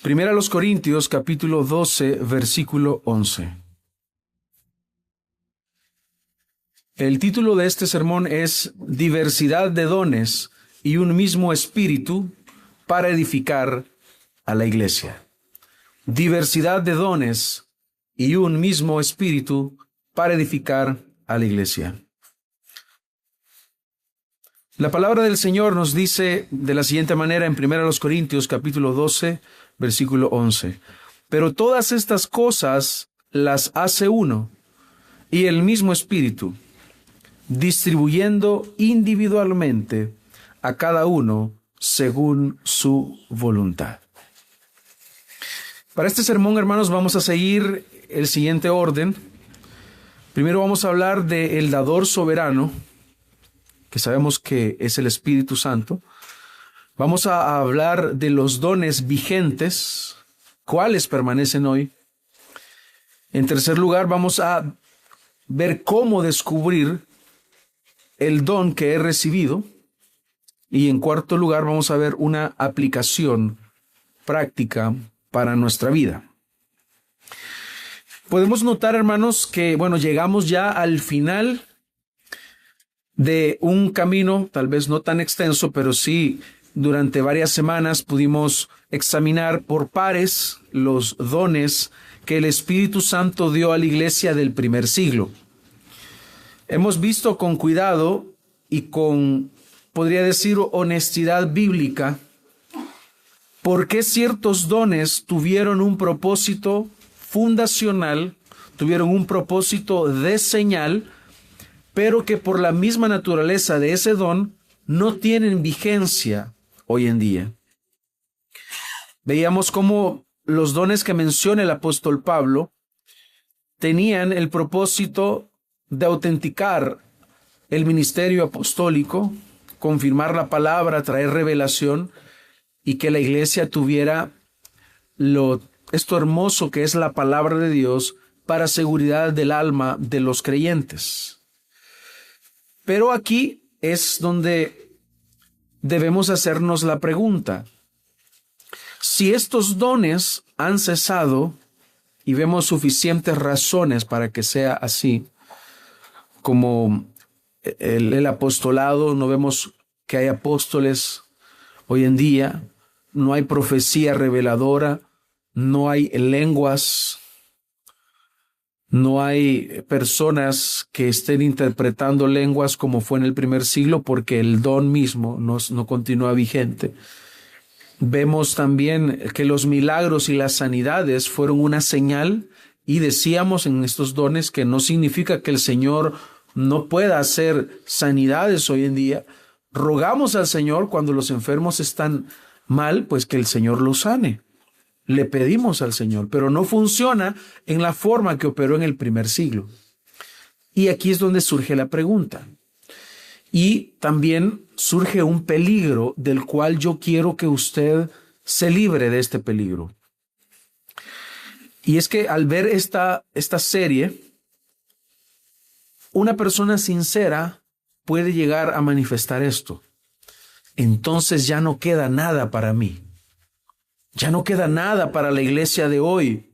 Primera a los Corintios, capítulo 12, versículo 11. El título de este sermón es Diversidad de dones y un mismo espíritu para edificar a la iglesia. Diversidad de dones y un mismo espíritu para edificar a la iglesia. La palabra del Señor nos dice de la siguiente manera en 1 Corintios capítulo 12, versículo 11. Pero todas estas cosas las hace uno y el mismo Espíritu, distribuyendo individualmente a cada uno según su voluntad. Para este sermón, hermanos, vamos a seguir el siguiente orden. Primero vamos a hablar del dador soberano, que sabemos que es el Espíritu Santo. Vamos a hablar de los dones vigentes, cuáles permanecen hoy. En tercer lugar, vamos a ver cómo descubrir el don que he recibido. Y en cuarto lugar, vamos a ver una aplicación práctica para nuestra vida. Podemos notar, hermanos, que, llegamos ya al final de un camino, tal vez no tan extenso, pero sí durante varias semanas pudimos examinar por pares los dones que el Espíritu Santo dio a la iglesia del primer siglo. Hemos visto con cuidado y con, podría decir, honestidad bíblica, por qué ciertos dones tuvieron un propósito fundacional, tuvieron un propósito de señal, pero que por la misma naturaleza de ese don no tienen vigencia hoy en día. Veíamos cómo los dones que menciona el apóstol Pablo tenían el propósito de autenticar el ministerio apostólico, confirmar la palabra, traer revelación y que la iglesia tuviera esto hermoso que es la palabra de Dios para seguridad del alma de los creyentes. Pero aquí es donde debemos hacernos la pregunta. Si estos dones han cesado, y vemos suficientes razones para que sea así, como el apostolado, no vemos que hay apóstoles hoy en día, no hay profecía reveladora, no hay lenguas, no hay personas que estén interpretando lenguas como fue en el primer siglo, porque el don mismo no continúa vigente. Vemos también que los milagros y las sanidades fueron una señal, y decíamos en estos dones que no significa que el Señor no pueda hacer sanidades hoy en día. Rogamos al Señor cuando los enfermos están mal, pues que el Señor los sane. Le pedimos al Señor, pero no funciona en la forma que operó en el primer siglo. Y aquí es donde surge la pregunta. Y también surge un peligro del cual yo quiero que usted se libre de este peligro. Y es que al ver esta serie, una persona sincera puede llegar a manifestar esto. Entonces ya no queda nada para mí. Ya no queda nada para la iglesia de hoy.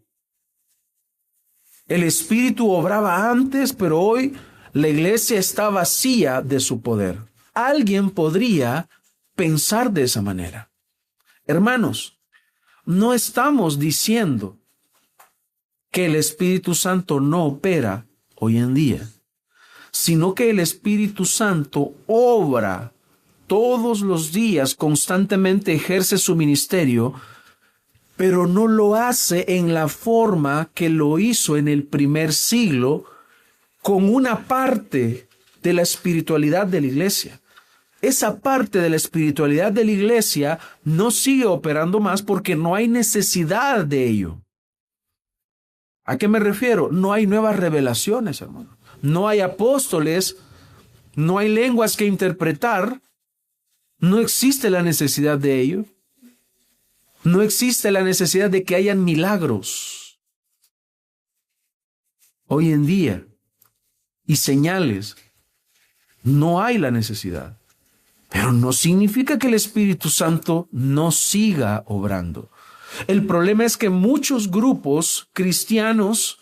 El Espíritu obraba antes, pero hoy la iglesia está vacía de su poder. Alguien podría pensar de esa manera. Hermanos, no estamos diciendo que el Espíritu Santo no opera hoy en día, sino que el Espíritu Santo obra todos los días, constantemente ejerce su ministerio, pero no lo hace en la forma que lo hizo en el primer siglo, con una parte de la espiritualidad de la iglesia. Esa parte de la espiritualidad de la iglesia no sigue operando más porque no hay necesidad de ello. ¿A qué me refiero? No hay nuevas revelaciones, hermano. No hay apóstoles, no hay lenguas que interpretar, no existe la necesidad de ello. No existe la necesidad de que hayan milagros hoy en día y señales. No hay la necesidad. Pero no significa que el Espíritu Santo no siga obrando. El problema es que muchos grupos cristianos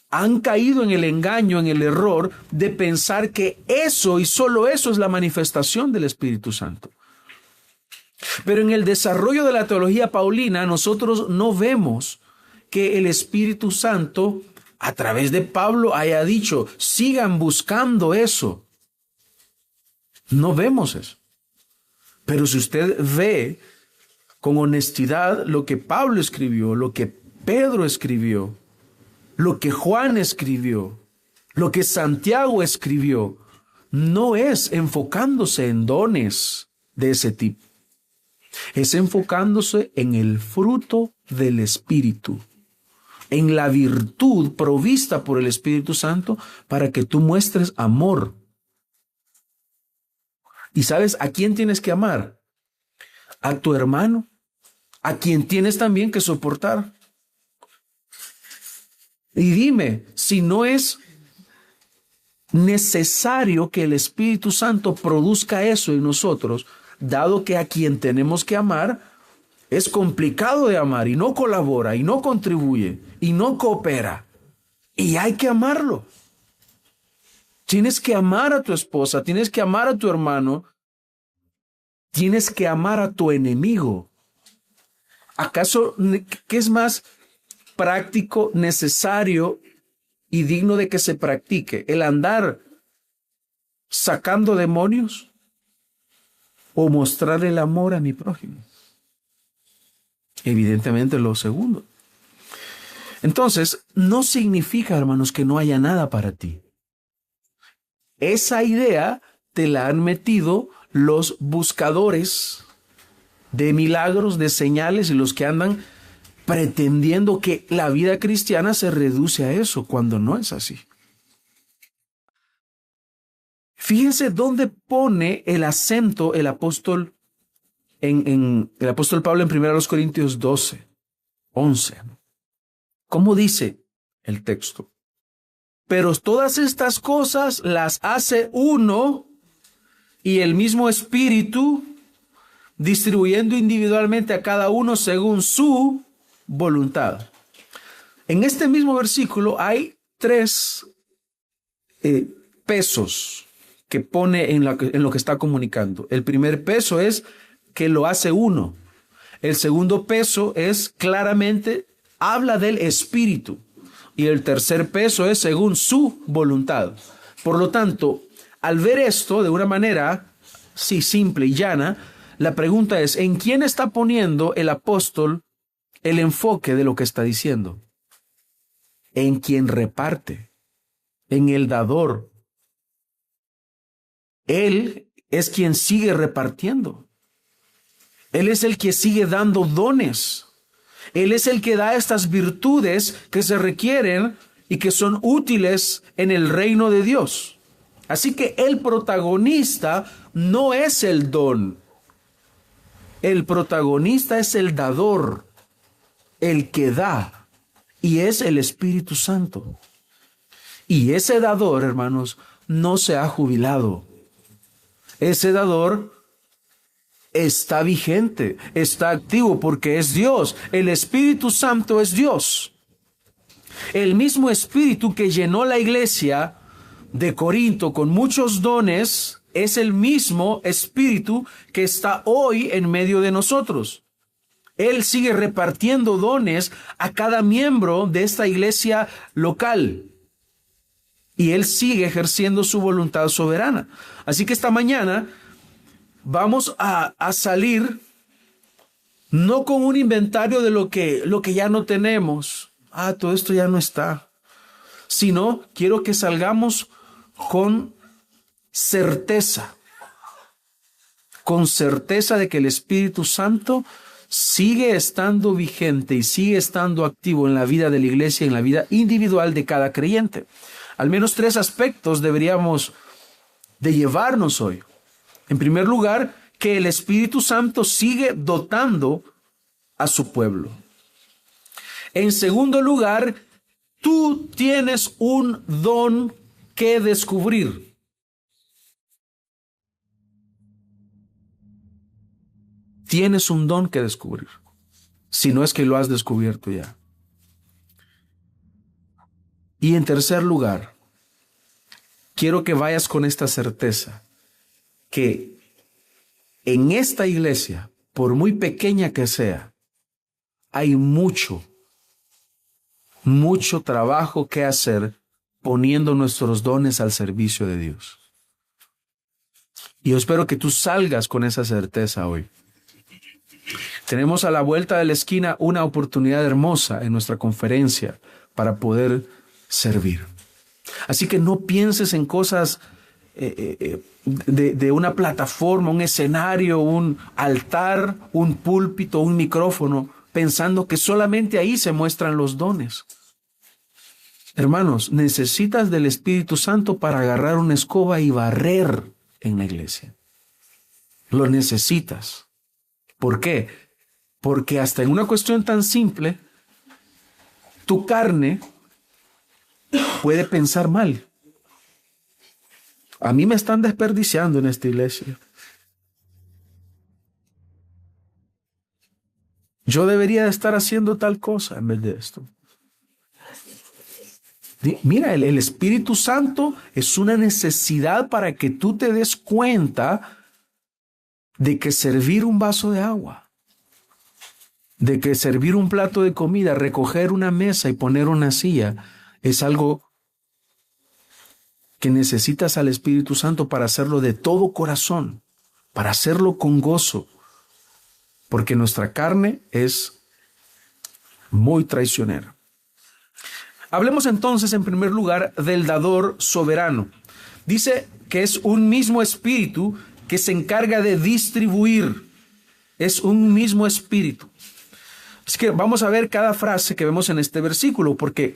han caído en el engaño, en el error de pensar que eso y solo eso es la manifestación del Espíritu Santo. Pero en el desarrollo de la teología paulina, nosotros no vemos que el Espíritu Santo, a través de Pablo, haya dicho, sigan buscando eso. No vemos eso. Pero si usted ve con honestidad lo que Pablo escribió, lo que Pedro escribió, lo que Juan escribió, lo que Santiago escribió, no es enfocándose en dones de ese tipo. Es enfocándose en el fruto del Espíritu, en la virtud provista por el Espíritu Santo para que tú muestres amor. ¿Y sabes a quién tienes que amar? A tu hermano, a quien tienes también que soportar. Y dime, si no es necesario que el Espíritu Santo produzca eso en nosotros, dado que a quien tenemos que amar es complicado de amar y no colabora y no contribuye y no coopera. Y hay que amarlo. Tienes que amar a tu esposa, tienes que amar a tu hermano, tienes que amar a tu enemigo. ¿Acaso qué es más práctico, necesario y digno de que se practique? ¿El andar sacando demonios o mostrar el amor a mi prójimo? Evidentemente lo segundo. Entonces, no significa, hermanos, que no haya nada para ti. Esa idea te la han metido los buscadores de milagros, de señales y los que andan pretendiendo que la vida cristiana se reduce a eso, cuando no es así. Fíjense dónde pone el acento el apóstol el apóstol Pablo en 1 Corintios 12, 11. ¿Cómo dice el texto? Pero todas estas cosas las hace uno y el mismo Espíritu, distribuyendo individualmente a cada uno según su voluntad. En este mismo versículo hay tres pesos que pone en lo que está comunicando. El primer peso es que lo hace uno. El segundo peso es claramente, habla del Espíritu. Y el tercer peso es según su voluntad. Por lo tanto, al ver esto de una manera, sí, simple y llana, la pregunta es, ¿en quién está poniendo el apóstol el enfoque de lo que está diciendo? En quien reparte, en el dador. Él es quien sigue repartiendo. Él es el que sigue dando dones. Él es el que da estas virtudes que se requieren y que son útiles en el reino de Dios. Así que el protagonista no es el don. El protagonista es el dador, el que da, y es el Espíritu Santo. Y ese dador, hermanos, no se ha jubilado. Ese dador está vigente, está activo porque es Dios. El Espíritu Santo es Dios. El mismo Espíritu que llenó la iglesia de Corinto con muchos dones es el mismo Espíritu que está hoy en medio de nosotros. Él sigue repartiendo dones a cada miembro de esta iglesia local. Y Él sigue ejerciendo su voluntad soberana. Así que esta mañana vamos a salir no con un inventario de lo que ya no tenemos. Todo esto ya no está. Sino quiero que salgamos con certeza de que el Espíritu Santo sigue estando vigente y sigue estando activo en la vida de la iglesia y en la vida individual de cada creyente. Al menos 3 aspectos deberíamos de llevarnos hoy. En primer lugar, que el Espíritu Santo sigue dotando a su pueblo. En segundo lugar, tú tienes un don que descubrir. Tienes un don que descubrir. si no es que lo has descubierto ya. Y en tercer lugar, quiero que vayas con esta certeza, que en esta iglesia, por muy pequeña que sea, hay mucho trabajo que hacer poniendo nuestros dones al servicio de Dios. Y yo espero que tú salgas con esa certeza hoy. Tenemos a la vuelta de la esquina una oportunidad hermosa en nuestra conferencia para poder servir. Así que no pienses en cosas de una plataforma, un escenario, un altar, un púlpito, un micrófono, pensando que solamente ahí se muestran los dones. Hermanos, necesitas del Espíritu Santo para agarrar una escoba y barrer en la iglesia. Lo necesitas. ¿Por qué? Porque hasta en una cuestión tan simple, tu carne puede pensar mal. A mí me están desperdiciando en esta iglesia. Yo debería de estar haciendo tal cosa en vez de esto. Mira, el Espíritu Santo es una necesidad para que tú te des cuenta de que servir un vaso de agua, de que servir un plato de comida, recoger una mesa y poner una silla, es algo que necesitas al Espíritu Santo para hacerlo de todo corazón, para hacerlo con gozo, porque nuestra carne es muy traicionera. Hablemos entonces en primer lugar del dador soberano. Dice que es un mismo espíritu que se encarga de distribuir. Es un mismo espíritu. Así que vamos a ver cada frase que vemos en este versículo, porque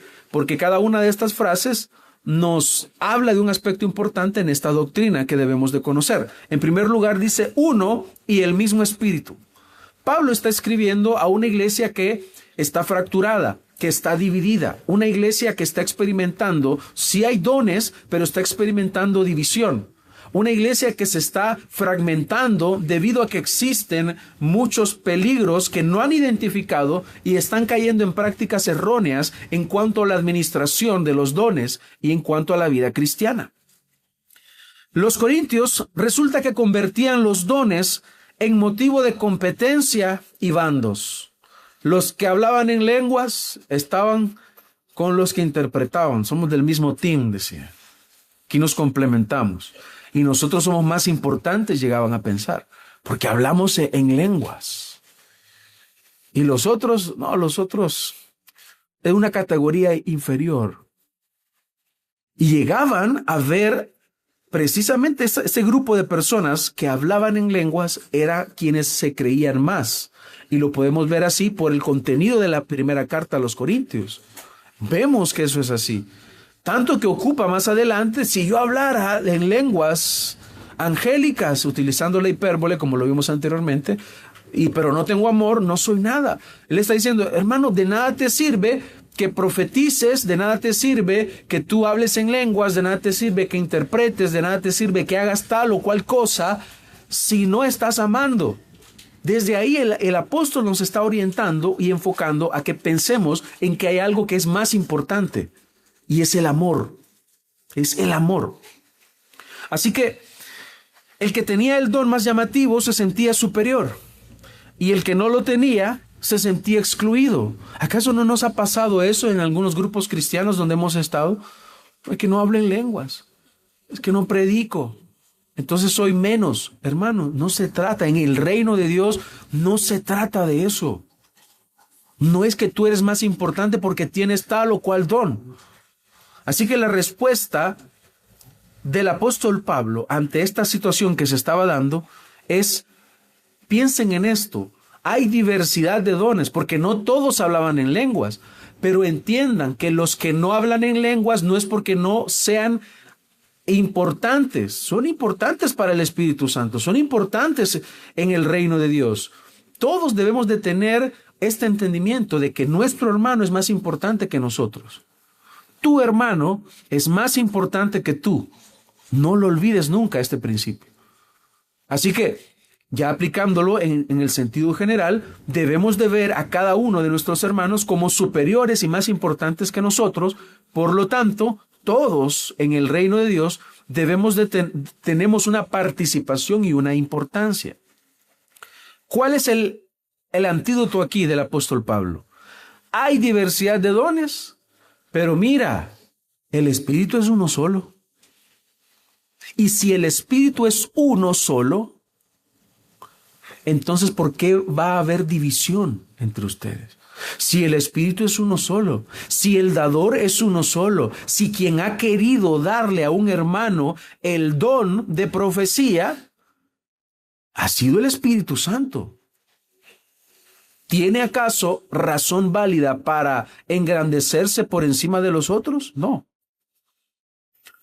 cada una de estas frases nos habla de un aspecto importante en esta doctrina que debemos de conocer. En primer lugar dice uno y el mismo espíritu. Pablo está escribiendo a una iglesia que está fracturada, que está dividida, una iglesia que está experimentando, sí hay dones, pero está experimentando división. Una iglesia que se está fragmentando debido a que existen muchos peligros que no han identificado y están cayendo en prácticas erróneas en cuanto a la administración de los dones y en cuanto a la vida cristiana. Los corintios resulta que convertían los dones en motivo de competencia y bandos. Los que hablaban en lenguas estaban con los que interpretaban. Somos del mismo team, decía. Aquí nos complementamos. Y nosotros somos más importantes, llegaban a pensar, porque hablamos en lenguas. Y los otros es una categoría inferior. Y llegaban a ver precisamente ese grupo de personas que hablaban en lenguas era quienes se creían más. Y lo podemos ver así por el contenido de la primera carta a los Corintios. Vemos que eso es así. Tanto que ocupa más adelante, si yo hablara en lenguas angélicas, utilizando la hipérbole como lo vimos anteriormente, pero no tengo amor, no soy nada. Él está diciendo, hermano, de nada te sirve que profetices, de nada te sirve que tú hables en lenguas, de nada te sirve que interpretes, de nada te sirve que hagas tal o cual cosa, si no estás amando. Desde ahí el apóstol nos está orientando y enfocando a que pensemos en que hay algo que es más importante, y es el amor. Es el amor. Así que el que tenía el don más llamativo se sentía superior, y el que no lo tenía se sentía excluido. ¿Acaso no nos ha pasado eso en algunos grupos cristianos donde hemos estado? Es que no hablo en lenguas, es que no predico, entonces soy menos. Hermano, no se trata, en el reino de Dios no se trata de eso. No es que tú eres más importante porque tienes tal o cual don. Así que la respuesta del apóstol Pablo ante esta situación que se estaba dando es, piensen en esto, hay diversidad de dones porque no todos hablaban en lenguas, pero entiendan que los que no hablan en lenguas no es porque no sean importantes, son importantes para el Espíritu Santo, son importantes en el reino de Dios. Todos debemos de tener este entendimiento de que nuestro hermano es más importante que nosotros. Tu hermano es más importante que tú. No lo olvides nunca este principio. Así que Ya aplicándolo en el sentido general, debemos de ver a cada uno de nuestros hermanos como superiores y más importantes que nosotros. Por lo tanto, todos en el reino de Dios tenemos una participación y una importancia. ¿Cuál es el antídoto aquí del apóstol Pablo? Hay diversidad de dones, pero mira, el Espíritu es uno solo. Y si el Espíritu es uno solo, entonces, ¿por qué va a haber división entre ustedes? Si el Espíritu es uno solo, si el dador es uno solo, si quien ha querido darle a un hermano el don de profecía ha sido el Espíritu Santo. ¿Tiene acaso razón válida para engrandecerse por encima de los otros? No.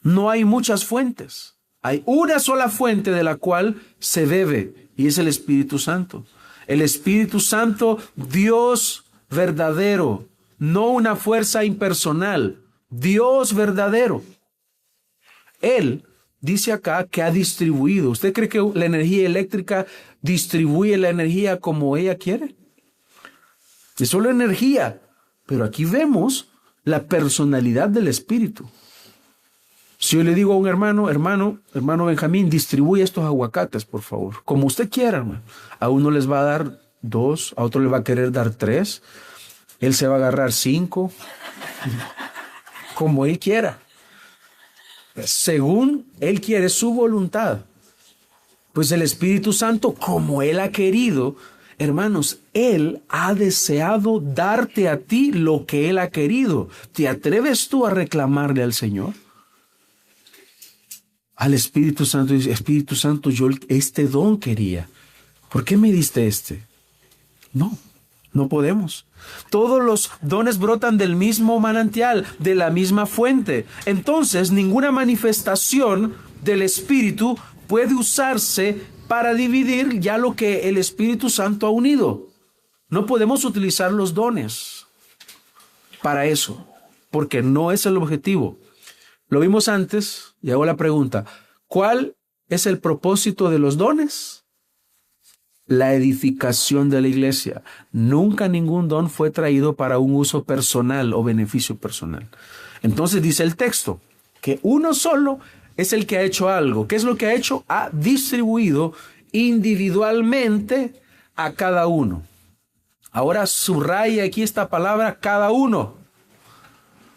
No hay muchas fuentes. Hay una sola fuente de la cual se bebe, y es el Espíritu Santo. El Espíritu Santo, Dios verdadero, no una fuerza impersonal, Dios verdadero. Él dice acá que ha distribuido. ¿Usted cree que la energía eléctrica distribuye la energía como ella quiere? Es solo energía, pero aquí vemos la personalidad del Espíritu. Si yo le digo a un hermano Benjamín, distribuye estos aguacates, por favor, como usted quiera, hermano. A uno les va a dar 2, a otro le va a querer dar 3, él se va a agarrar 5, como él quiera, según él quiere, su voluntad. Pues el Espíritu Santo, como él ha querido, hermanos, él ha deseado darte a ti lo que él ha querido. ¿Te atreves tú a reclamarle al Señor? Al Espíritu Santo dice: Espíritu Santo, yo este don quería. ¿Por qué me diste este? No podemos. Todos los dones brotan del mismo manantial, de la misma fuente. Entonces, ninguna manifestación del Espíritu puede usarse para dividir ya lo que el Espíritu Santo ha unido. No podemos utilizar los dones para eso, porque no es el objetivo. Lo vimos antes y hago la pregunta: ¿cuál es el propósito de los dones? La edificación de la iglesia. Nunca ningún don fue traído para un uso personal o beneficio personal. Entonces dice el texto que uno solo es el que ha hecho algo. ¿Qué es lo que ha hecho? Ha distribuido individualmente a cada uno. Ahora subraya aquí esta palabra: cada uno.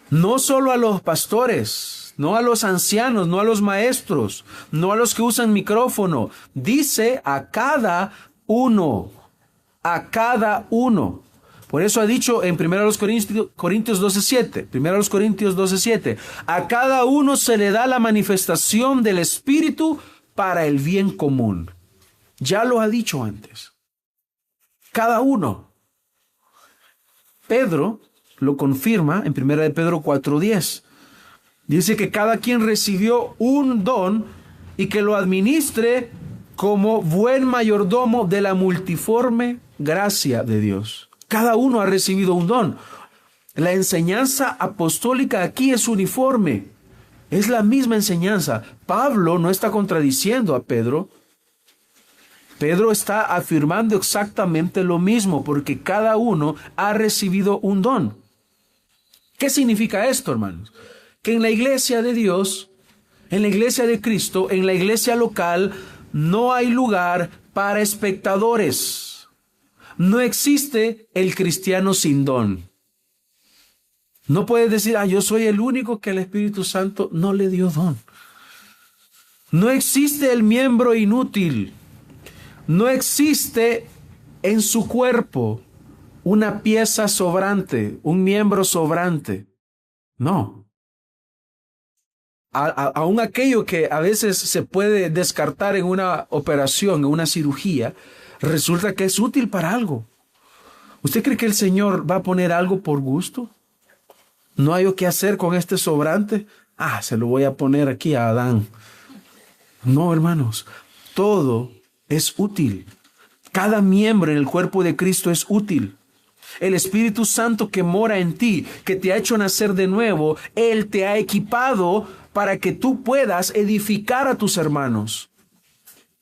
No solo a los pastores, no a los ancianos, no a los maestros, no a los que usan micrófono. Dice a cada uno, a cada uno. Por eso ha dicho en 1 Corintios 12:7, 1 Corintios 12:7, a cada uno se le da la manifestación del Espíritu para el bien común. Ya lo ha dicho antes. Cada uno. Pedro lo confirma en 1 de Pedro 4:10. Dice que cada quien recibió un don y que lo administre como buen mayordomo de la multiforme gracia de Dios. Cada uno ha recibido un don. La enseñanza apostólica aquí es uniforme. Es la misma enseñanza. Pablo no está contradiciendo a Pedro. Pedro está afirmando exactamente lo mismo, porque cada uno ha recibido un don. ¿Qué significa esto, hermanos? Que en la iglesia de Dios, en la iglesia de Cristo, en la iglesia local, no hay lugar para espectadores. No existe el cristiano sin don. No puedes decir: yo soy el único que el Espíritu Santo no le dio don. No existe el miembro inútil. No existe en su cuerpo una pieza sobrante, un miembro sobrante. No. Aún aquello que a veces se puede descartar en una operación, en una cirugía, resulta que es útil para algo. ¿Usted cree que el Señor va a poner algo por gusto? ¿No hay qué hacer con este sobrante? Se lo voy a poner aquí a Adán. No, hermanos, todo es útil. Cada miembro en el cuerpo de Cristo es útil. El Espíritu Santo que mora en ti, que te ha hecho nacer de nuevo, Él te ha equipado para que tú puedas edificar a tus hermanos.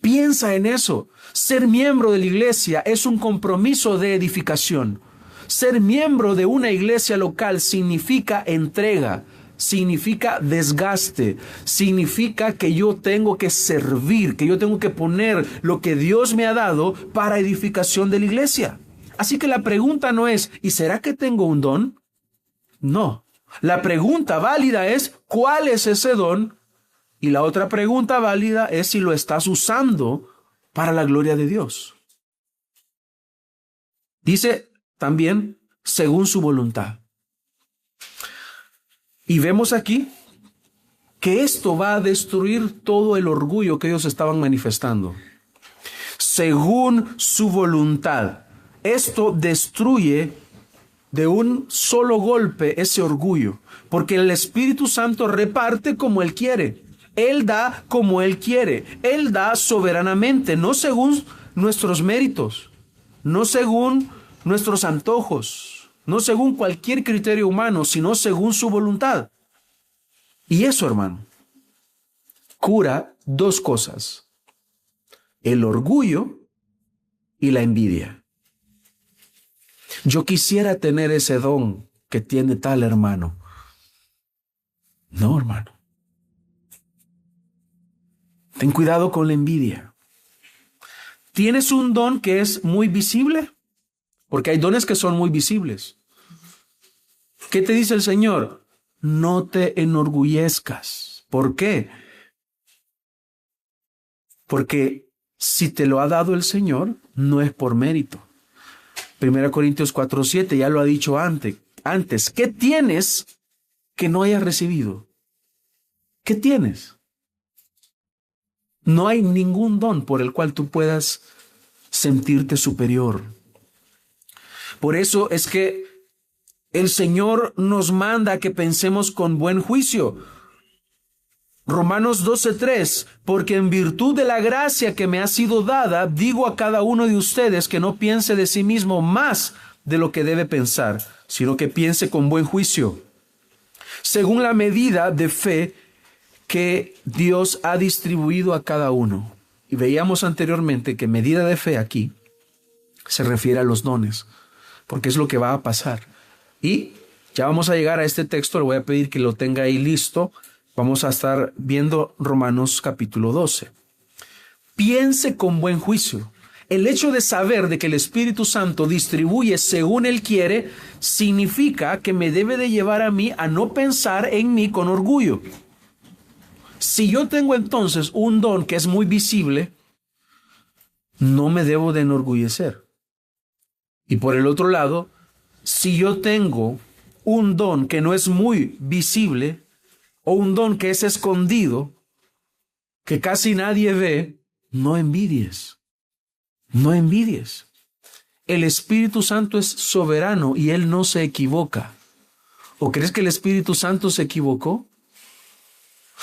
Piensa en eso. Ser miembro de la iglesia es un compromiso de edificación. Ser miembro de una iglesia local significa entrega, significa desgaste, significa que yo tengo que servir, que yo tengo que poner lo que Dios me ha dado para edificación de la iglesia. Así que la pregunta no es, ¿y será que tengo un don? No. La pregunta válida es, ¿cuál es ese don? Y la otra pregunta válida es si lo estás usando para la gloria de Dios. Dice también, según su voluntad. Y vemos aquí que esto va a destruir todo el orgullo que ellos estaban manifestando. Según su voluntad. Esto destruye de un solo golpe ese orgullo, porque el Espíritu Santo reparte como Él quiere. Él da como Él quiere. Él da soberanamente, no según nuestros méritos, no según nuestros antojos, no según cualquier criterio humano, sino según su voluntad. Y eso, hermano, cura dos cosas: el orgullo y la envidia. Yo quisiera tener ese don que tiene tal hermano. No, hermano. Ten cuidado con la envidia. ¿Tienes un don que es muy visible? Porque hay dones que son muy visibles. ¿Qué te dice el Señor? No te enorgullezcas. ¿Por qué? Porque si te lo ha dado el Señor, no es por mérito. 1 Corintios 4:7 ya lo ha dicho antes. ¿Qué tienes que no hayas recibido? ¿Qué tienes? No hay ningún don por el cual tú puedas sentirte superior. Por eso es que el Señor nos manda que pensemos con buen juicio. Romanos 12:3, porque en virtud de la gracia que me ha sido dada, digo a cada uno de ustedes que no piense de sí mismo más de lo que debe pensar, sino que piense con buen juicio, según la medida de fe que Dios ha distribuido a cada uno. Y veíamos anteriormente que medida de fe aquí se refiere a los dones, porque es lo que va a pasar. Y ya vamos a llegar a este texto, le voy a pedir que lo tenga ahí listo. Vamos a estar viendo Romanos capítulo 12. Piense con buen juicio. El hecho de saber de que el Espíritu Santo distribuye según Él quiere, significa que me debe de llevar a mí a no pensar en mí con orgullo. Si yo tengo entonces un don que es muy visible, no me debo de enorgullecer. Y por el otro lado, si yo tengo un don que no es muy visible, o un don que es escondido, que casi nadie ve, no envidies. No envidies. El Espíritu Santo es soberano y Él no se equivoca. ¿O crees que el Espíritu Santo se equivocó?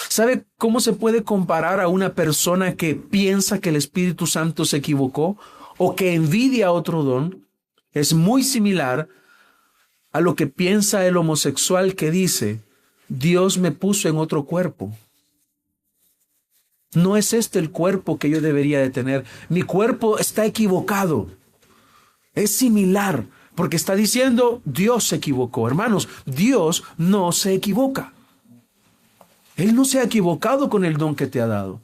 ¿Sabe cómo se puede comparar a una persona que piensa que el Espíritu Santo se equivocó o que envidia otro don? Es muy similar a lo que piensa el homosexual que dice: Dios me puso en otro cuerpo. No es este el cuerpo que yo debería de tener. Mi cuerpo está equivocado. Es similar, porque está diciendo Dios se equivocó. Hermanos, Dios no se equivoca. Él no se ha equivocado con el don que te ha dado.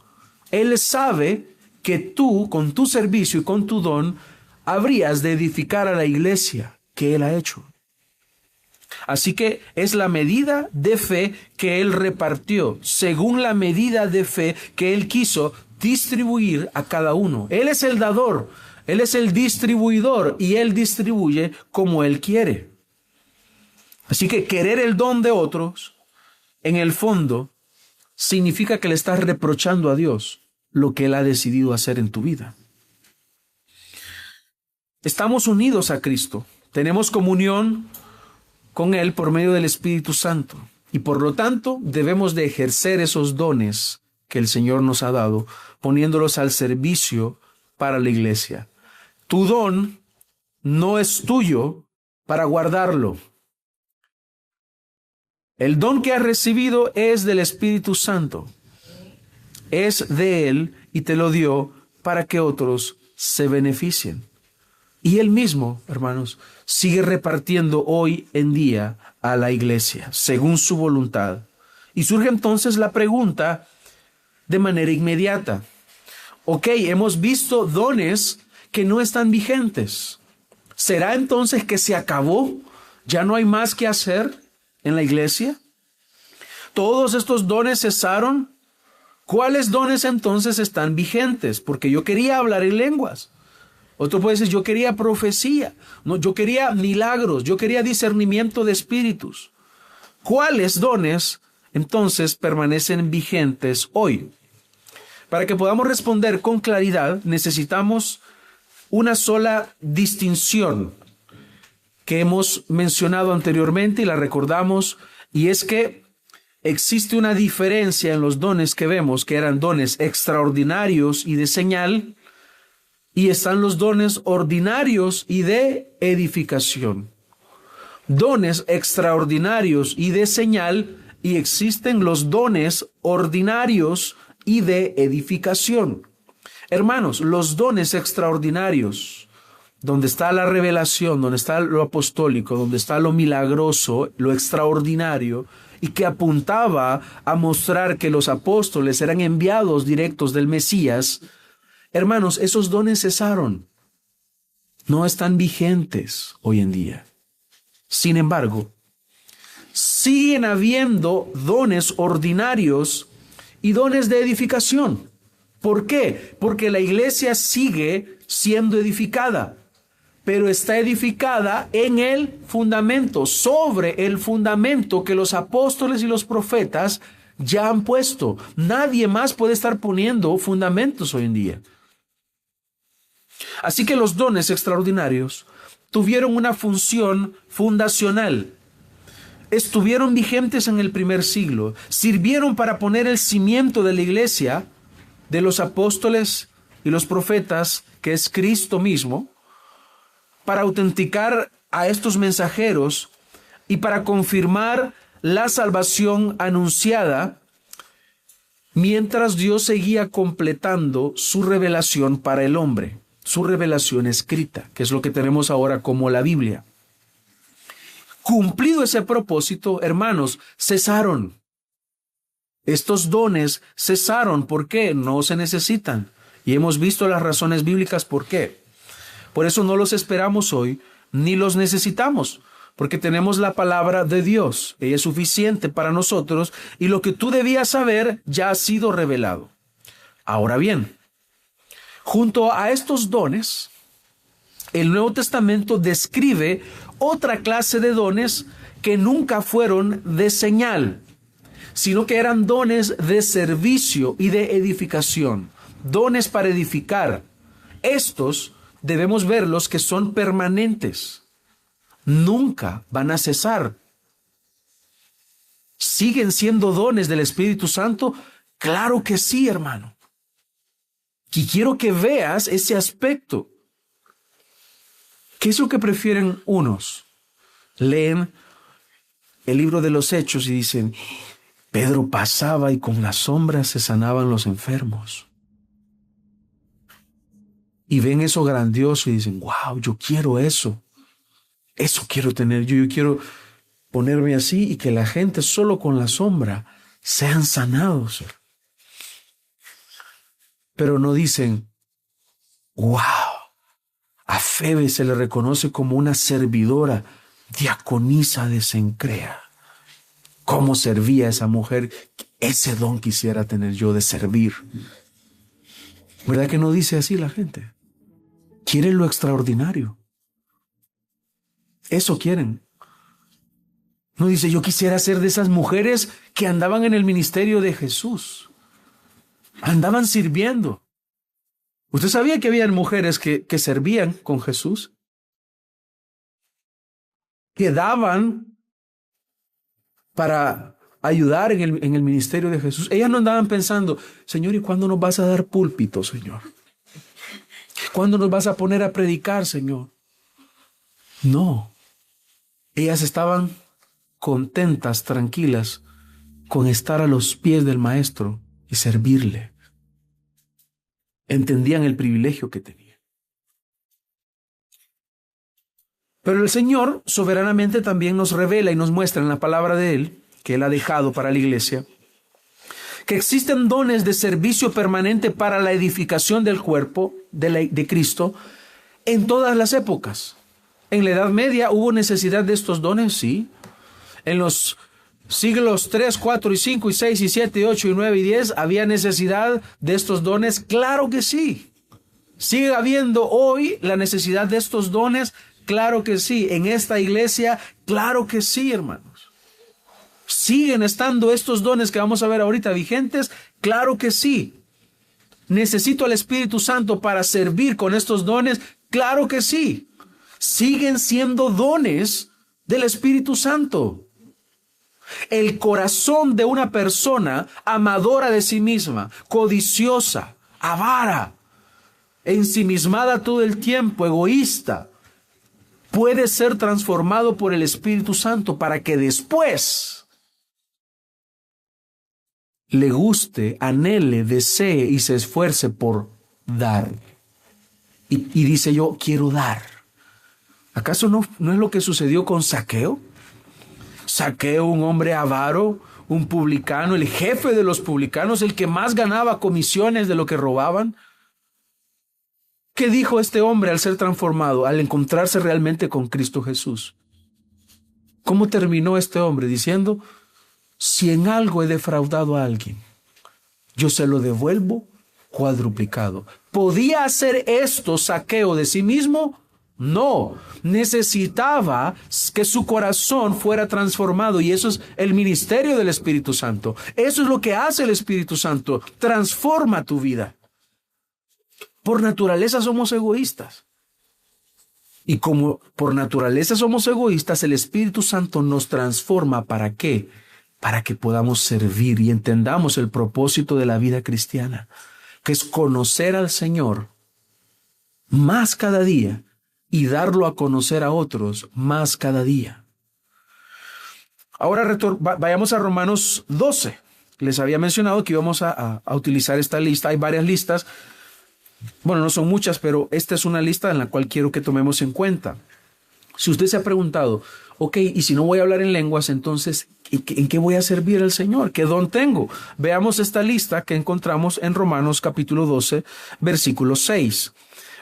Él sabe que tú, con tu servicio y con tu don, habrías de edificar a la iglesia que Él ha hecho. Así que es la medida de fe que Él repartió, según la medida de fe que Él quiso distribuir a cada uno. Él es el dador, Él es el distribuidor y Él distribuye como Él quiere. Así que querer el don de otros, en el fondo, significa que le estás reprochando a Dios lo que Él ha decidido hacer en tu vida. Estamos unidos a Cristo, tenemos comunión con Él por medio del Espíritu Santo. Y por lo tanto, debemos de ejercer esos dones que el Señor nos ha dado, poniéndolos al servicio para la iglesia. Tu don no es tuyo para guardarlo. El don que has recibido es del Espíritu Santo. Es de Él y te lo dio para que otros se beneficien. Y Él mismo, hermanos, sigue repartiendo hoy en día a la iglesia, según su voluntad. Y surge entonces la pregunta de manera inmediata. Ok, hemos visto dones que no están vigentes. ¿Será entonces que se acabó? ¿Ya no hay más que hacer en la iglesia? ¿Todos estos dones cesaron? ¿Cuáles dones entonces están vigentes? Porque yo quería hablar en lenguas. Otro puede decir, yo quería profecía. No, yo quería milagros. Yo quería discernimiento de espíritus. ¿Cuáles dones entonces permanecen vigentes hoy? Para que podamos responder con claridad, necesitamos una sola distinción que hemos mencionado anteriormente y la recordamos, y es que existe una diferencia en los dones que vemos, que eran dones extraordinarios y de señal, y están los dones ordinarios y de edificación. Dones extraordinarios y de señal, y existen los dones ordinarios y de edificación. Hermanos, los dones extraordinarios, donde está la revelación, donde está lo apostólico, donde está lo milagroso, lo extraordinario, y que apuntaba a mostrar que los apóstoles eran enviados directos del Mesías, hermanos, esos dones cesaron. No están vigentes hoy en día. Sin embargo, siguen habiendo dones ordinarios y dones de edificación. ¿Por qué? Porque la iglesia sigue siendo edificada, pero está edificada en el fundamento, sobre el fundamento que los apóstoles y los profetas ya han puesto. Nadie más puede estar poniendo fundamentos hoy en día. Así que los dones extraordinarios tuvieron una función fundacional. Estuvieron vigentes en el primer siglo, sirvieron para poner el cimiento de la iglesia, de los apóstoles y los profetas, que es Cristo mismo, para autenticar a estos mensajeros y para confirmar la salvación anunciada, mientras Dios seguía completando su revelación para el hombre, su revelación escrita, que es lo que tenemos ahora como la Biblia. Cumplido ese propósito, hermanos, cesaron. Estos dones cesaron. ¿Por qué? No se necesitan. Y hemos visto las razones bíblicas por qué. Por eso no los esperamos hoy, ni los necesitamos, porque tenemos la palabra de Dios. Ella es suficiente para nosotros y lo que tú debías saber ya ha sido revelado. Ahora bien, junto a estos dones, el Nuevo Testamento describe otra clase de dones que nunca fueron de señal, sino que eran dones de servicio y de edificación, dones para edificar. Estos debemos verlos que son permanentes, nunca van a cesar. ¿Siguen siendo dones del Espíritu Santo? Claro que sí, hermano. Y quiero que veas ese aspecto. ¿Qué es lo que prefieren unos? Leen el libro de los Hechos y dicen, Pedro pasaba y con las sombras se sanaban los enfermos. Y ven eso grandioso y dicen, wow, yo quiero eso. Eso quiero tener yo. Yo quiero ponerme así y que la gente solo con la sombra sean sanados. Pero no dicen, wow. A Febe se le reconoce como una servidora, diaconisa de Cencrea. ¿Cómo servía esa mujer? Ese don quisiera tener yo de servir. ¿Verdad que no dice así la gente? Quieren lo extraordinario. Eso quieren. No dice, yo quisiera ser de esas mujeres que andaban en el ministerio de Jesús. Andaban sirviendo. ¿Usted sabía que habían mujeres que servían con Jesús? Que daban para ayudar en el ministerio de Jesús. Ellas no andaban pensando, Señor, ¿y cuándo nos vas a dar púlpito, Señor? ¿Cuándo nos vas a poner a predicar, Señor? No. Ellas estaban contentas, tranquilas, con estar a los pies del Maestro y servirle. Entendían el privilegio que tenían. Pero el Señor soberanamente también nos revela y nos muestra en la palabra de Él, que Él ha dejado para la iglesia, que existen dones de servicio permanente para la edificación del cuerpo de Cristo en todas las épocas. En la Edad Media hubo necesidad de estos dones, sí. En los siglos 3, 4 y 5 y 6 y 7 y 8 y 9 y 10 había necesidad de estos dones, claro que sí. ¿Sigue habiendo hoy la necesidad de estos dones? Claro que sí. En esta iglesia, claro que sí, hermanos. ¿Siguen estando estos dones que vamos a ver ahorita vigentes? Claro que sí. ¿Necesito al Espíritu Santo para servir con estos dones? Claro que sí. Siguen siendo dones del Espíritu Santo. El corazón de una persona amadora de sí misma, codiciosa, avara, ensimismada todo el tiempo, egoísta, puede ser transformado por el Espíritu Santo para que después le guste, anhele, desee y se esfuerce por dar. Y dice: yo quiero dar. ¿Acaso no es lo que sucedió con Zaqueo? Zaqueo, un hombre avaro, un publicano, el jefe de los publicanos, el que más ganaba comisiones de lo que robaban. ¿Qué dijo este hombre al ser transformado, al encontrarse realmente con Cristo Jesús? ¿Cómo terminó este hombre? Diciendo: si en algo he defraudado a alguien, yo se lo devuelvo cuadruplicado. ¿Podía hacer esto Zaqueo de sí mismo? No, necesitaba que su corazón fuera transformado, y eso es el ministerio del Espíritu Santo. Eso es lo que hace el Espíritu Santo, transforma tu vida. Por naturaleza somos egoístas. Y como por naturaleza somos egoístas, el Espíritu Santo nos transforma. ¿Para qué? Para que podamos servir y entendamos el propósito de la vida cristiana, que es conocer al Señor más cada día y darlo a conocer a otros más cada día. Ahora vayamos a Romanos 12. Les había mencionado que íbamos a utilizar esta lista. Hay varias listas. Bueno, no son muchas, pero esta es una lista en la cual quiero que tomemos en cuenta. Si usted se ha preguntado: ok, y si no voy a hablar en lenguas, entonces, ¿en qué voy a servir al Señor? ¿Qué don tengo? Veamos esta lista que encontramos en Romanos capítulo 12, versículo 6.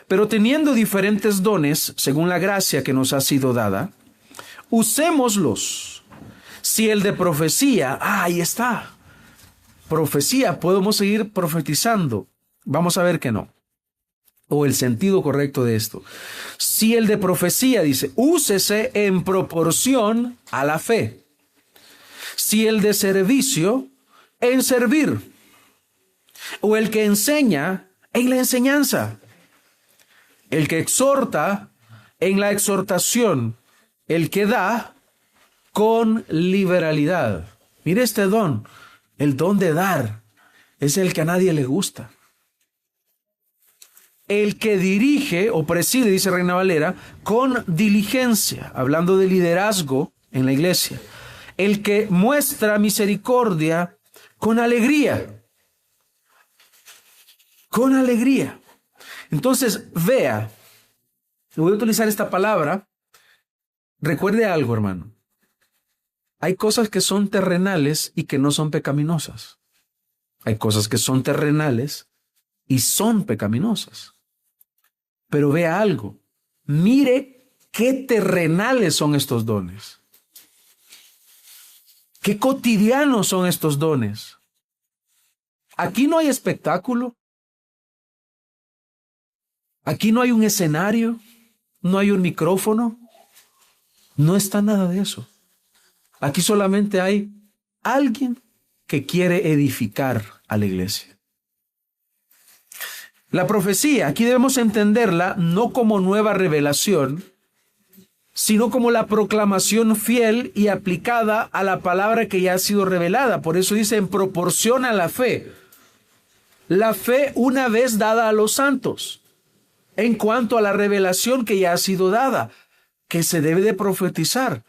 Pero teniendo diferentes dones, según la gracia que nos ha sido dada, usémoslos. Si el de profecía, ahí está. Profecía, podemos seguir profetizando. Vamos a ver que no. O el sentido correcto de esto. Si el de profecía, dice, úsese en proporción a la fe. Si el de servicio, en servir. O el que enseña, en la enseñanza. El que exhorta, en la exhortación. El que da, con liberalidad. Mire este don. El don de dar es el que a nadie le gusta. El que dirige o preside, dice Reina Valera, con diligencia, hablando de liderazgo en la iglesia. El que muestra misericordia con alegría. Con alegría. Entonces, vea, voy a utilizar esta palabra. Recuerde algo, hermano. Hay cosas que son terrenales y que no son pecaminosas. Hay cosas que son terrenales y son pecaminosas. Pero vea algo. Mire qué terrenales son estos dones. Qué cotidianos son estos dones. Aquí no hay espectáculo. Aquí no hay un escenario. No hay un micrófono. No está nada de eso. Aquí solamente hay alguien que quiere edificar a la iglesia. La profecía, aquí debemos entenderla no como nueva revelación, sino como la proclamación fiel y aplicada a la palabra que ya ha sido revelada. Por eso dice en proporción a la fe. La fe una vez dada a los santos, en cuanto a la revelación que ya ha sido dada, que se debe de profetizar.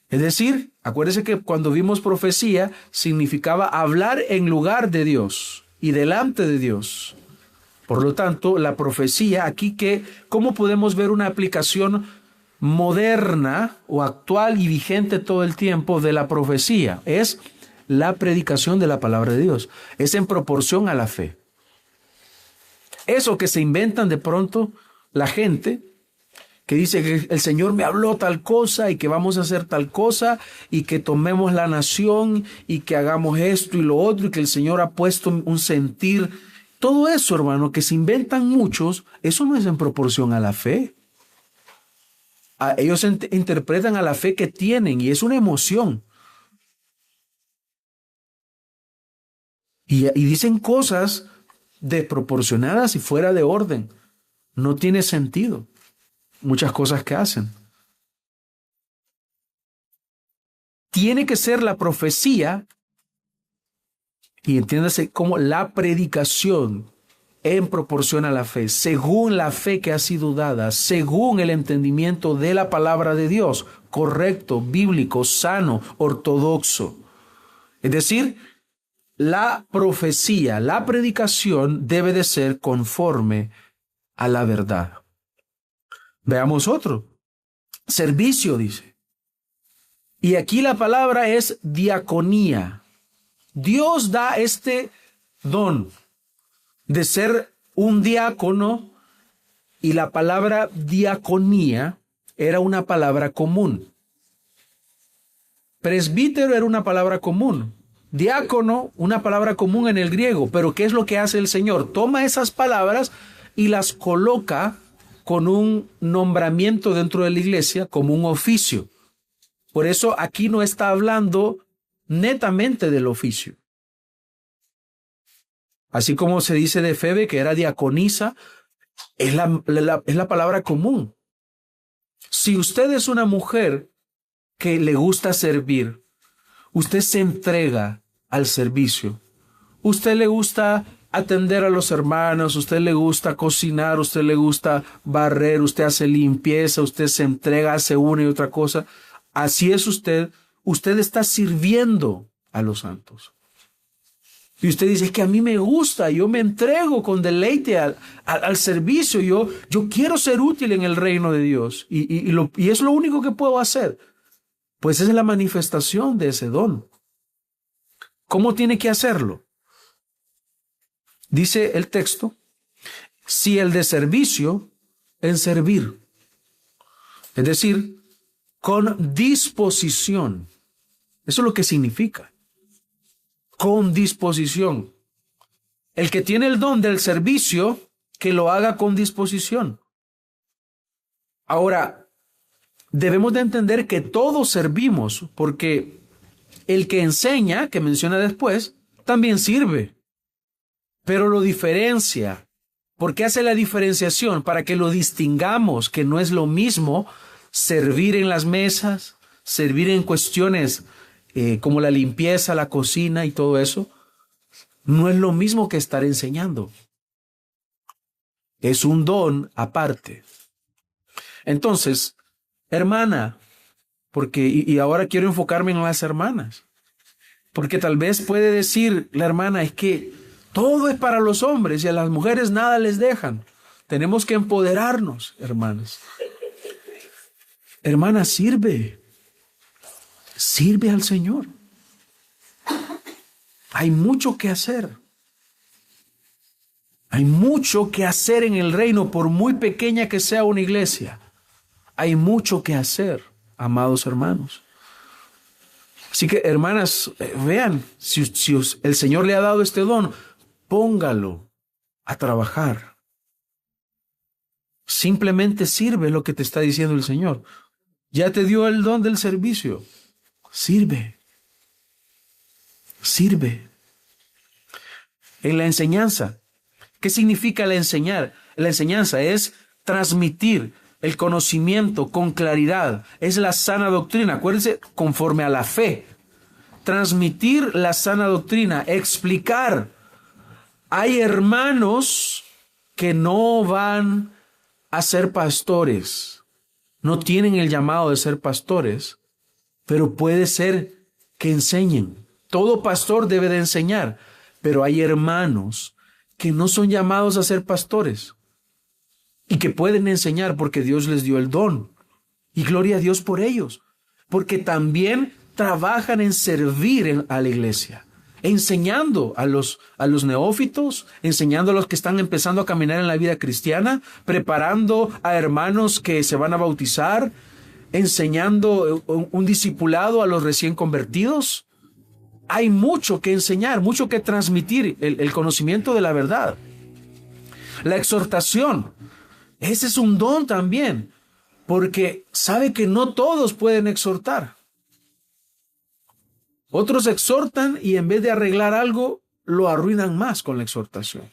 Es decir, acuérdese que cuando vimos profecía, significaba hablar en lugar de Dios y delante de Dios. Por lo tanto, la profecía aquí ¿cómo podemos ver una aplicación moderna o actual y vigente todo el tiempo de la profecía. Es la predicación de la palabra de Dios. Es en proporción a la fe. Eso que se inventan de pronto la gente, que dice que el Señor me habló tal cosa y que vamos a hacer tal cosa y que tomemos la nación y que hagamos esto y lo otro y que el Señor ha puesto un sentir. Todo eso, hermano, que se inventan muchos, eso no es en proporción a la fe. Ellos interpretan a la fe que tienen y es una emoción. Y dicen cosas desproporcionadas y fuera de orden. No tiene sentido muchas cosas que hacen. Tiene que ser la profecía, y entiéndase como la predicación en proporción a la fe, según la fe que ha sido dada, según el entendimiento de la palabra de Dios, correcto, bíblico, sano, ortodoxo. Es decir, la profecía, la predicación debe de ser conforme a la verdad. Veamos otro. Servicio, dice. Y aquí la palabra es diaconía. Dios da este don de ser un diácono, y la palabra diaconía era una palabra común. Presbítero era una palabra común. Diácono, una palabra común en el griego. Pero ¿qué es lo que hace el Señor? Toma esas palabras y las coloca con un nombramiento dentro de la iglesia como un oficio. Por eso aquí no está hablando netamente del oficio. Así como se dice de Febe, que era diaconisa, es la palabra común. Si usted es una mujer que le gusta servir, usted se entrega al servicio. Usted le gusta atender a los hermanos, usted le gusta cocinar, usted le gusta barrer, usted hace limpieza, usted se entrega, hace una y otra cosa. Así es usted. Usted está sirviendo a los santos. Y usted dice, es que a mí me gusta, yo me entrego con deleite al servicio, yo quiero ser útil en el reino de Dios y es lo único que puedo hacer. Pues es la manifestación de ese don. ¿Cómo tiene que hacerlo? Dice el texto, si el de servicio, en servir. Es decir, con disposición. Eso es lo que significa. Con disposición. El que tiene el don del servicio, que lo haga con disposición. Ahora, debemos de entender que todos servimos, porque el que enseña, que menciona después, también sirve. Pero lo diferencia. ¿Por qué hace la diferenciación? Para que lo distingamos, que no es lo mismo servir en las mesas, servir en cuestiones como la limpieza, la cocina y todo eso. No es lo mismo que estar enseñando. Es un don aparte. Entonces, hermana, y ahora quiero enfocarme en las hermanas, porque tal vez puede decir la hermana, es que todo es para los hombres y a las mujeres nada les dejan. Tenemos que empoderarnos, hermanas. Hermana, sirve al Señor. Hay mucho que hacer. Hay mucho que hacer en el reino, por muy pequeña que sea una iglesia. Hay mucho que hacer, amados hermanos. Así que, hermanas, vean, si el Señor le ha dado este don, póngalo a trabajar. Simplemente sirve lo que te está diciendo el Señor. Ya te dio el don del servicio. Sirve. En la enseñanza. ¿Qué significa la enseñar? La enseñanza es transmitir el conocimiento con claridad. Es la sana doctrina. Acuérdense, conforme a la fe. Transmitir la sana doctrina. Explicar. Hay hermanos que no van a ser pastores. No tienen el llamado de ser pastores. Pero puede ser que enseñen. Todo pastor debe de enseñar. Pero hay hermanos que no son llamados a ser pastores y que pueden enseñar porque Dios les dio el don Y gloria a Dios por ellos, porque también trabajan en servir a la iglesia, enseñando a los neófitos, enseñando a los que están empezando a caminar en la vida cristiana, preparando a hermanos que se van a bautizar, enseñando un discipulado a los recién convertidos. Hay mucho que enseñar, mucho que transmitir, el conocimiento de la verdad. La exhortación, ese es un don también, porque sabe que no todos pueden exhortar. Otros exhortan y en vez de arreglar algo, lo arruinan más con la exhortación.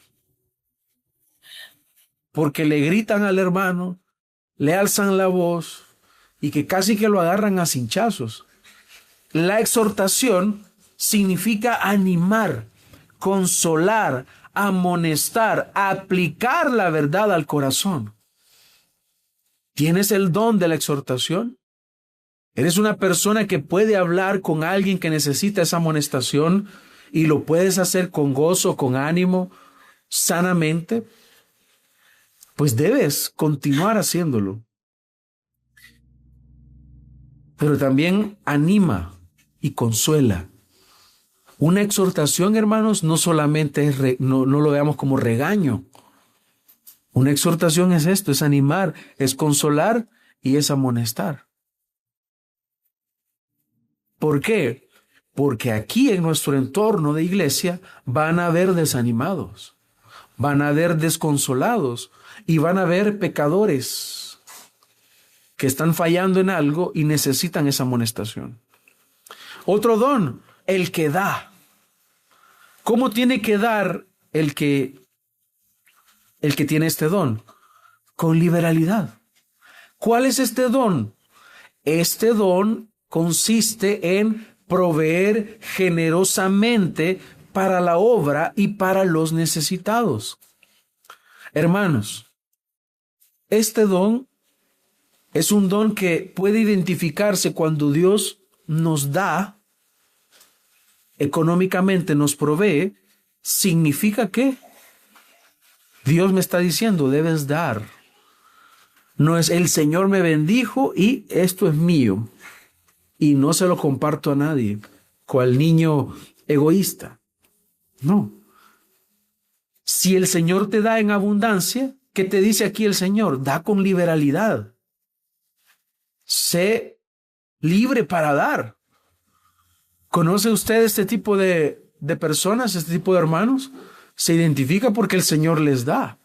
Porque le gritan al hermano, le alzan la voz y que casi que lo agarran a cinchazos. La exhortación significa animar, consolar, amonestar, aplicar la verdad al corazón. ¿Tienes el don de la exhortación? ¿Eres una persona que puede hablar con alguien que necesita esa amonestación y lo puedes hacer con gozo, con ánimo, sanamente? Pues debes continuar haciéndolo. Pero también anima y consuela. Una exhortación, hermanos, no solamente no lo veamos como regaño. Una exhortación es esto, es animar, es consolar y es amonestar. ¿Por qué? Porque aquí en nuestro entorno de iglesia van a haber desanimados, van a haber desconsolados y van a haber pecadores que están fallando en algo y necesitan esa amonestación. Otro don, el que da. ¿Cómo tiene que dar el que tiene este don? Con liberalidad. ¿Cuál es este don? Este don consiste en proveer generosamente para la obra y para los necesitados. Hermanos, este don es un don que puede identificarse cuando Dios nos da, económicamente nos provee. Significa que Dios me está diciendo, debes dar. No es el Señor me bendijo y esto es mío y no se lo comparto a nadie, cual niño egoísta. No. Si el Señor te da en abundancia, ¿qué te dice aquí el Señor? Da con liberalidad. Sé libre para dar. ¿Conoce usted este tipo de personas, este tipo de hermanos? Se identifica porque el Señor les da.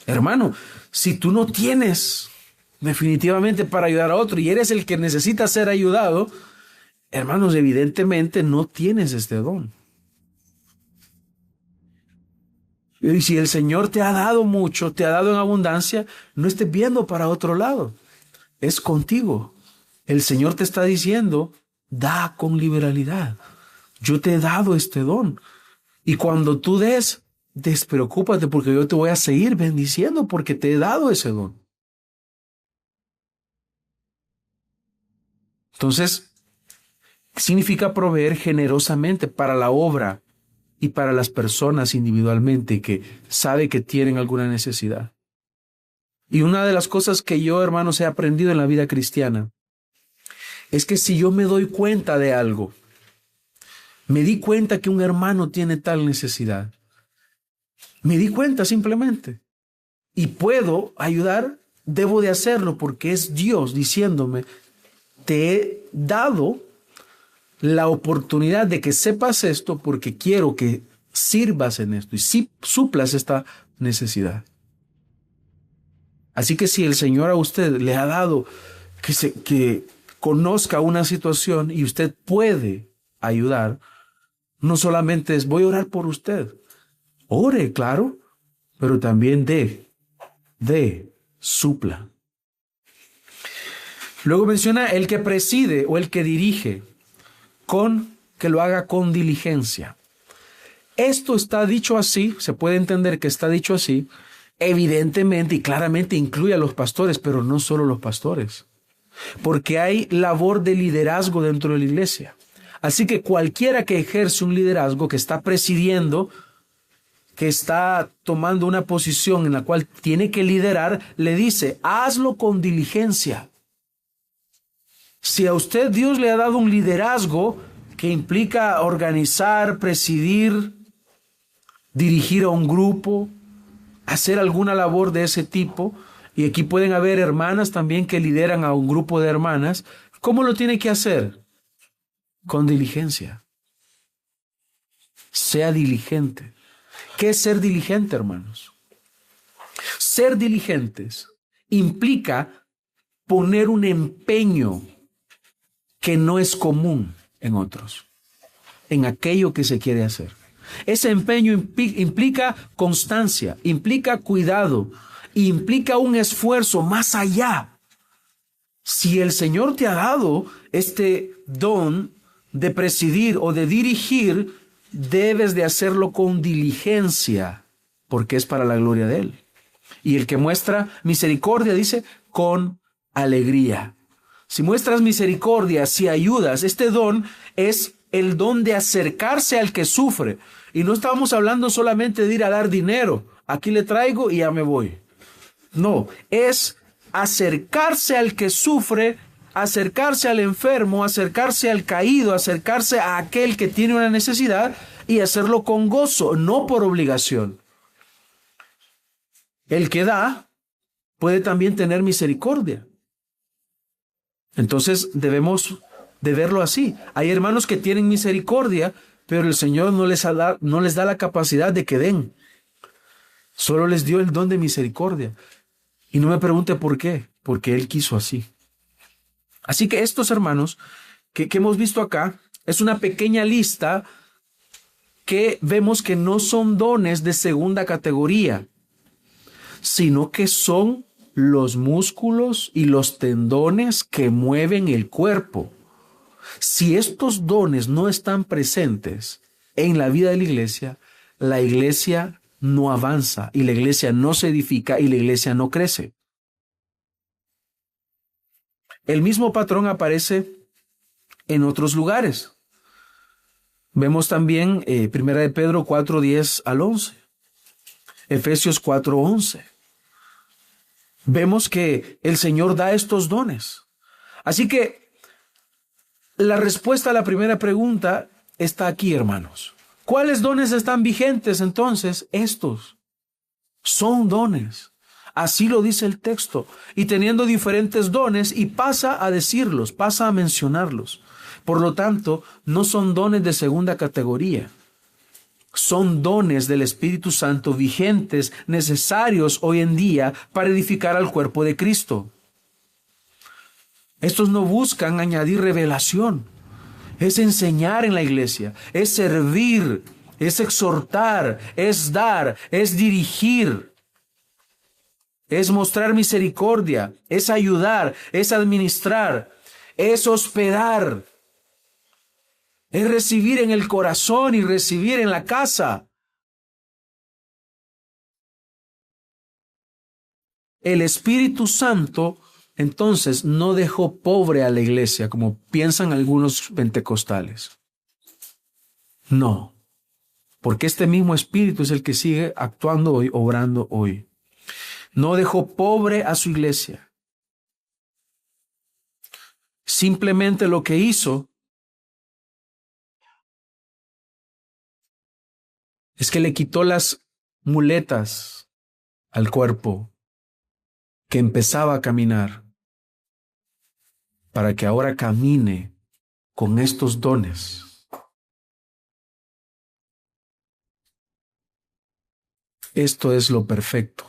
Hermano, si tú no tienes definitivamente para ayudar a otro y eres el que necesita ser ayudado, hermanos, evidentemente no tienes este don. Y si el Señor te ha dado mucho, te ha dado en abundancia, no estés viendo para otro lado. Es contigo. El Señor te está diciendo, da con liberalidad. Yo te he dado este don. Y cuando tú des, despreocúpate porque yo te voy a seguir bendiciendo porque te he dado ese don. Entonces, significa proveer generosamente para la obra y para las personas individualmente que sabe que tienen alguna necesidad. Y una de las cosas que yo, hermanos, he aprendido en la vida cristiana es que si yo me doy cuenta de algo, me di cuenta que un hermano tiene tal necesidad, me di cuenta simplemente y puedo ayudar, debo de hacerlo porque es Dios diciéndome, te he dado la oportunidad de que sepas esto porque quiero que sirvas en esto y si suplas esta necesidad. Así que si el Señor a usted le ha dado que conozca una situación y usted puede ayudar, no solamente es voy a orar por usted. Ore, claro, pero también supla. Luego menciona el que preside o el que dirige, que lo haga con diligencia. Esto está dicho así, se puede entender que está dicho así, evidentemente y claramente incluye a los pastores, pero no solo los pastores, porque hay labor de liderazgo dentro de la iglesia. Así que cualquiera que ejerce un liderazgo, que está presidiendo, que está tomando una posición en la cual tiene que liderar, le dice, hazlo con diligencia. Si a usted Dios le ha dado un liderazgo que implica organizar, presidir, dirigir a un grupo, hacer alguna labor de ese tipo, y aquí pueden haber hermanas también que lideran a un grupo de hermanas, ¿cómo lo tiene que hacer? Con diligencia. Sea diligente. ¿Qué es ser diligente, hermanos? Ser diligentes implica poner un empeño que no es común en otros, en aquello que se quiere hacer. Ese empeño implica constancia, implica cuidado, implica un esfuerzo más allá. Si el Señor te ha dado este don de presidir o de dirigir, debes de hacerlo con diligencia, porque es para la gloria de Él. Y el que muestra misericordia, dice, con alegría. Si muestras misericordia, si ayudas, este don es el don de acercarse al que sufre. Y no estábamos hablando solamente de ir a dar dinero. Aquí le traigo y ya me voy. No, es acercarse al que sufre, acercarse al enfermo, acercarse al caído, acercarse a aquel que tiene una necesidad y hacerlo con gozo, no por obligación. El que da puede también tener misericordia. Entonces debemos de verlo así. Hay hermanos que tienen misericordia, pero el Señor no les da la capacidad de que den. Solo les dio el don de misericordia. Y no me pregunte por qué, porque Él quiso así. Así que estos hermanos que hemos visto acá, es una pequeña lista que vemos que no son dones de segunda categoría, sino que son los músculos y los tendones que mueven el cuerpo. Si estos dones no están presentes en la vida de la iglesia no avanza y la iglesia no se edifica y la iglesia no crece. El mismo patrón aparece en otros lugares. Vemos también 1 de Pedro 4:10 al 11, Efesios 4:11. Vemos que el Señor da estos dones. Así que la respuesta a la primera pregunta está aquí, hermanos. ¿Cuáles dones están vigentes entonces? Estos son dones. Así lo dice el texto. Y teniendo diferentes dones, y pasa a decirlos, pasa a mencionarlos. Por lo tanto, no son dones de segunda categoría. Son dones del Espíritu Santo vigentes, necesarios hoy en día para edificar al cuerpo de Cristo. Estos no buscan añadir revelación. Es enseñar en la iglesia, es servir, es exhortar, es dar, es dirigir, es mostrar misericordia, es ayudar, es administrar, es hospedar. Es recibir en el corazón y recibir en la casa. El Espíritu Santo, entonces, no dejó pobre a la iglesia, como piensan algunos pentecostales. No, porque este mismo Espíritu es el que sigue actuando hoy, obrando hoy. No dejó pobre a su iglesia. Simplemente lo que hizo es que le quitó las muletas al cuerpo que empezaba a caminar para que ahora camine con estos dones. Esto es lo perfecto.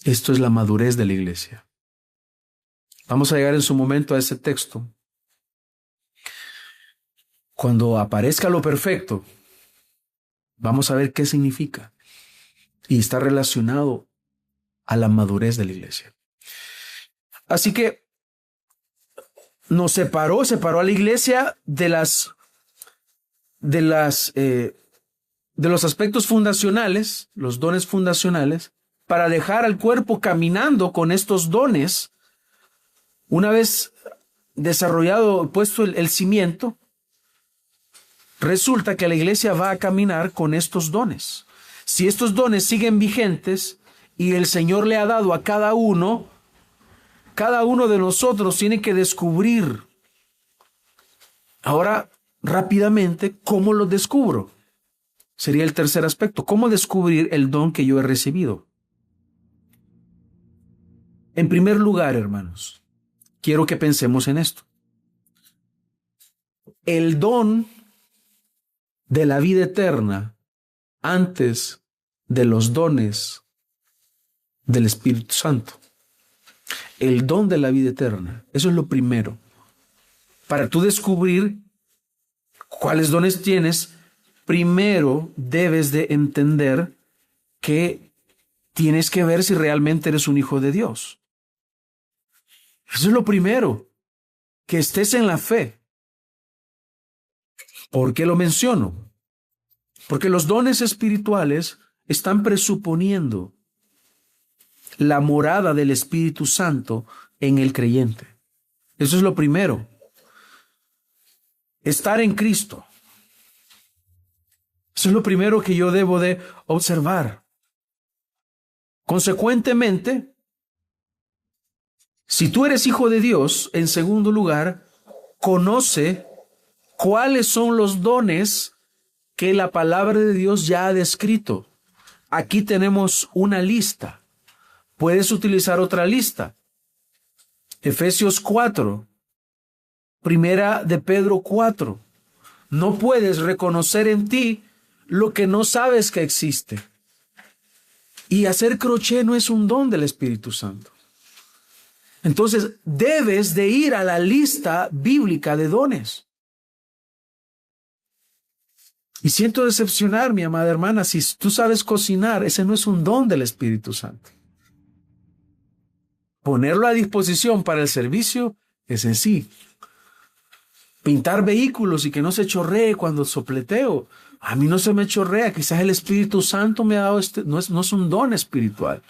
Esto es la madurez de la iglesia. Vamos a llegar en su momento a ese texto. Cuando aparezca lo perfecto, vamos a ver qué significa. Y está relacionado a la madurez de la iglesia. Así que nos separó a la iglesia de los aspectos fundacionales, los dones fundacionales, para dejar al cuerpo caminando con estos dones. Una vez desarrollado, puesto el cimiento, resulta que la iglesia va a caminar con estos dones. Si estos dones siguen vigentes y el Señor le ha dado a cada uno cada uno de nosotros tiene que descubrir. Ahora, rápidamente, ¿cómo lo descubro? Sería el tercer aspecto. ¿Cómo descubrir el don que yo he recibido? En primer lugar, hermanos, quiero que pensemos en esto. El don de la vida eterna antes de los dones del Espíritu Santo. El don de la vida eterna. Eso es lo primero. Para tú descubrir cuáles dones tienes, primero debes de entender que tienes que ver si realmente eres un hijo de Dios. Eso es lo primero. Que estés en la fe. ¿Por qué lo menciono? Porque los dones espirituales están presuponiendo la morada del Espíritu Santo en el creyente. Eso es lo primero. Estar en Cristo. Eso es lo primero que yo debo de observar. Consecuentemente, si tú eres hijo de Dios, en segundo lugar, conoce cuáles son los dones que la palabra de Dios ya ha descrito. Aquí tenemos una lista. Puedes utilizar otra lista. Efesios 4. Primera de Pedro 4. No puedes reconocer en ti lo que no sabes que existe. Y hacer crochet no es un don del Espíritu Santo. Entonces, debes de ir a la lista bíblica de dones. Y siento decepcionar, mi amada hermana, si tú sabes cocinar, ese no es un don del Espíritu Santo. Ponerlo a disposición para el servicio, ese sí. Pintar vehículos y que no se chorree cuando sopleteo. A mí no se me chorrea, quizás el Espíritu Santo me ha dado no es un don espiritual.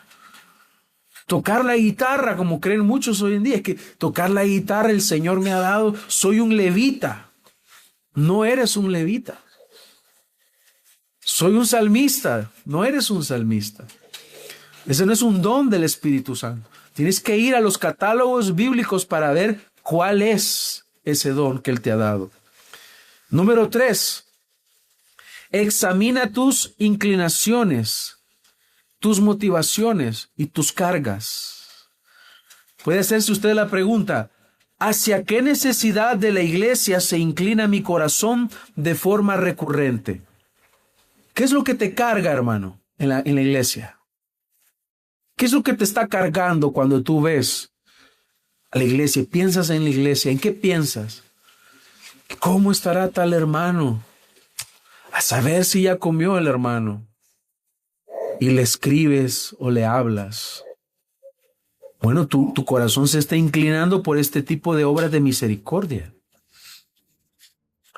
Tocar la guitarra, como creen muchos hoy en día, es que tocar la guitarra el Señor me ha dado, soy un levita. No eres un levita. Soy un salmista, no eres un salmista. Ese no es un don del Espíritu Santo. Tienes que ir a los catálogos bíblicos para ver cuál es ese don que Él te ha dado. Número 3. Examina tus inclinaciones, tus motivaciones y tus cargas. Puede hacerse usted la pregunta, ¿hacia qué necesidad de la iglesia se inclina mi corazón de forma recurrente? ¿Qué es lo que te carga, hermano, en la iglesia? ¿Qué es lo que te está cargando cuando tú ves a la iglesia y piensas en la iglesia? ¿En qué piensas? ¿Cómo estará tal hermano? A saber si ya comió el hermano. Y le escribes o le hablas. Bueno, tu corazón se está inclinando por este tipo de obras de misericordia.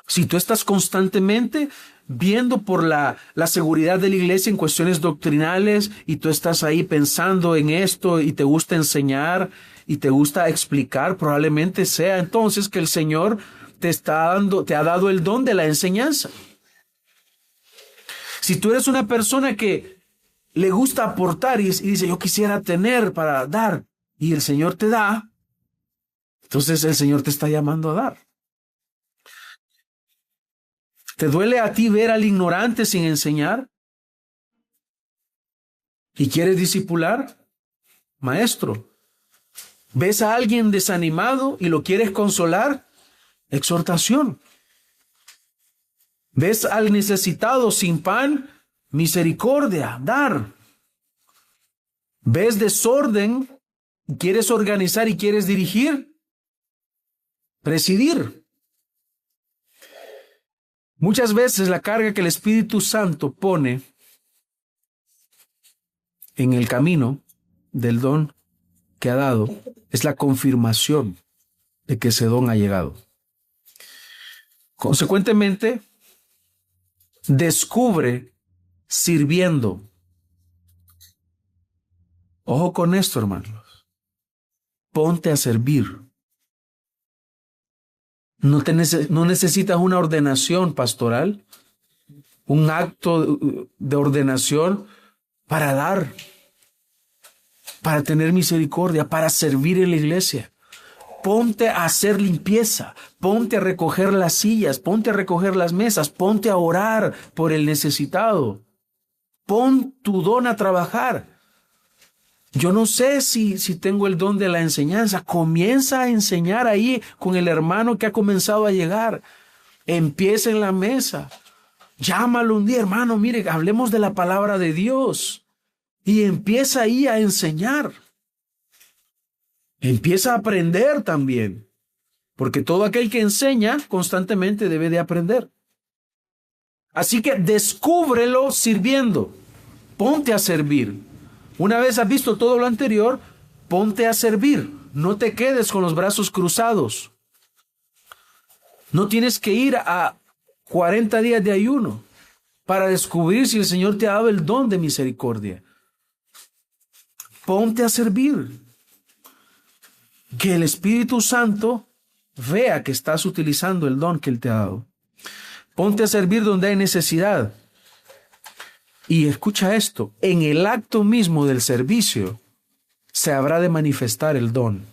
Si tú estás constantemente viendo por la seguridad de la iglesia en cuestiones doctrinales y tú estás ahí pensando en esto y te gusta enseñar y te gusta explicar, probablemente sea entonces que el Señor te ha dado el don de la enseñanza. Si tú eres una persona que le gusta aportar y dice, yo quisiera tener para dar, y el Señor te da, entonces el Señor te está llamando a dar. ¿Te duele a ti ver al ignorante sin enseñar? ¿Y quieres discipular? Maestro, ¿ves a alguien desanimado y lo quieres consolar? Exhortación. ¿Ves al necesitado sin pan? Misericordia, dar. ¿Ves desorden? ¿Quieres organizar y quieres dirigir? Presidir. Muchas veces la carga que el Espíritu Santo pone en el camino del don que ha dado es la confirmación de que ese don ha llegado. Consecuentemente, descubre sirviendo. Ojo con esto, hermanos. Ponte a servir. No necesitas una ordenación pastoral, un acto de ordenación para dar. para tener misericordia, para servir en la iglesia. Ponte a hacer limpieza, ponte a recoger las sillas, ponte a recoger las mesas, ponte a orar por el necesitado. Pon tu don a trabajar. Yo no sé si tengo el don de la enseñanza. Comienza a enseñar ahí con el hermano que ha comenzado a llegar. Empieza en la mesa. Llámalo un día, hermano, mire, hablemos de la palabra de Dios. Y empieza ahí a enseñar. Empieza a aprender también. Porque todo aquel que enseña constantemente debe de aprender. Así que descúbrelo sirviendo. Ponte a servir. Una vez has visto todo lo anterior, ponte a servir. No te quedes con los brazos cruzados. No tienes que ir a 40 días de ayuno para descubrir si el Señor te ha dado el don de misericordia. Ponte a servir. Que el Espíritu Santo vea que estás utilizando el don que Él te ha dado. Ponte a servir donde hay necesidad. Y escucha esto, en el acto mismo del servicio se habrá de manifestar el don.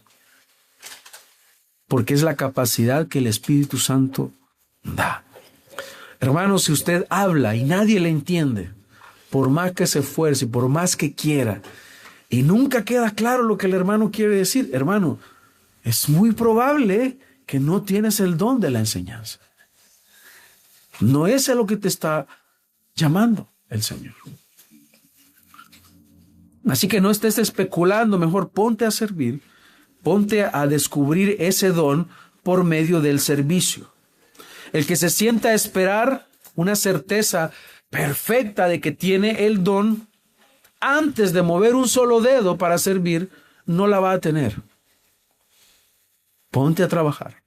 Porque es la capacidad que el Espíritu Santo da. Hermano, si usted habla y nadie le entiende, por más que se esfuerce, por más que quiera, y nunca queda claro lo que el hermano quiere decir, hermano, es muy probable que no tienes el don de la enseñanza. No es a lo que te está llamando el Señor. Así que no estés especulando, mejor ponte a servir, ponte a descubrir ese don por medio del servicio. El que se sienta a esperar una certeza perfecta de que tiene el don antes de mover un solo dedo para servir, no la va a tener. Ponte a trabajar.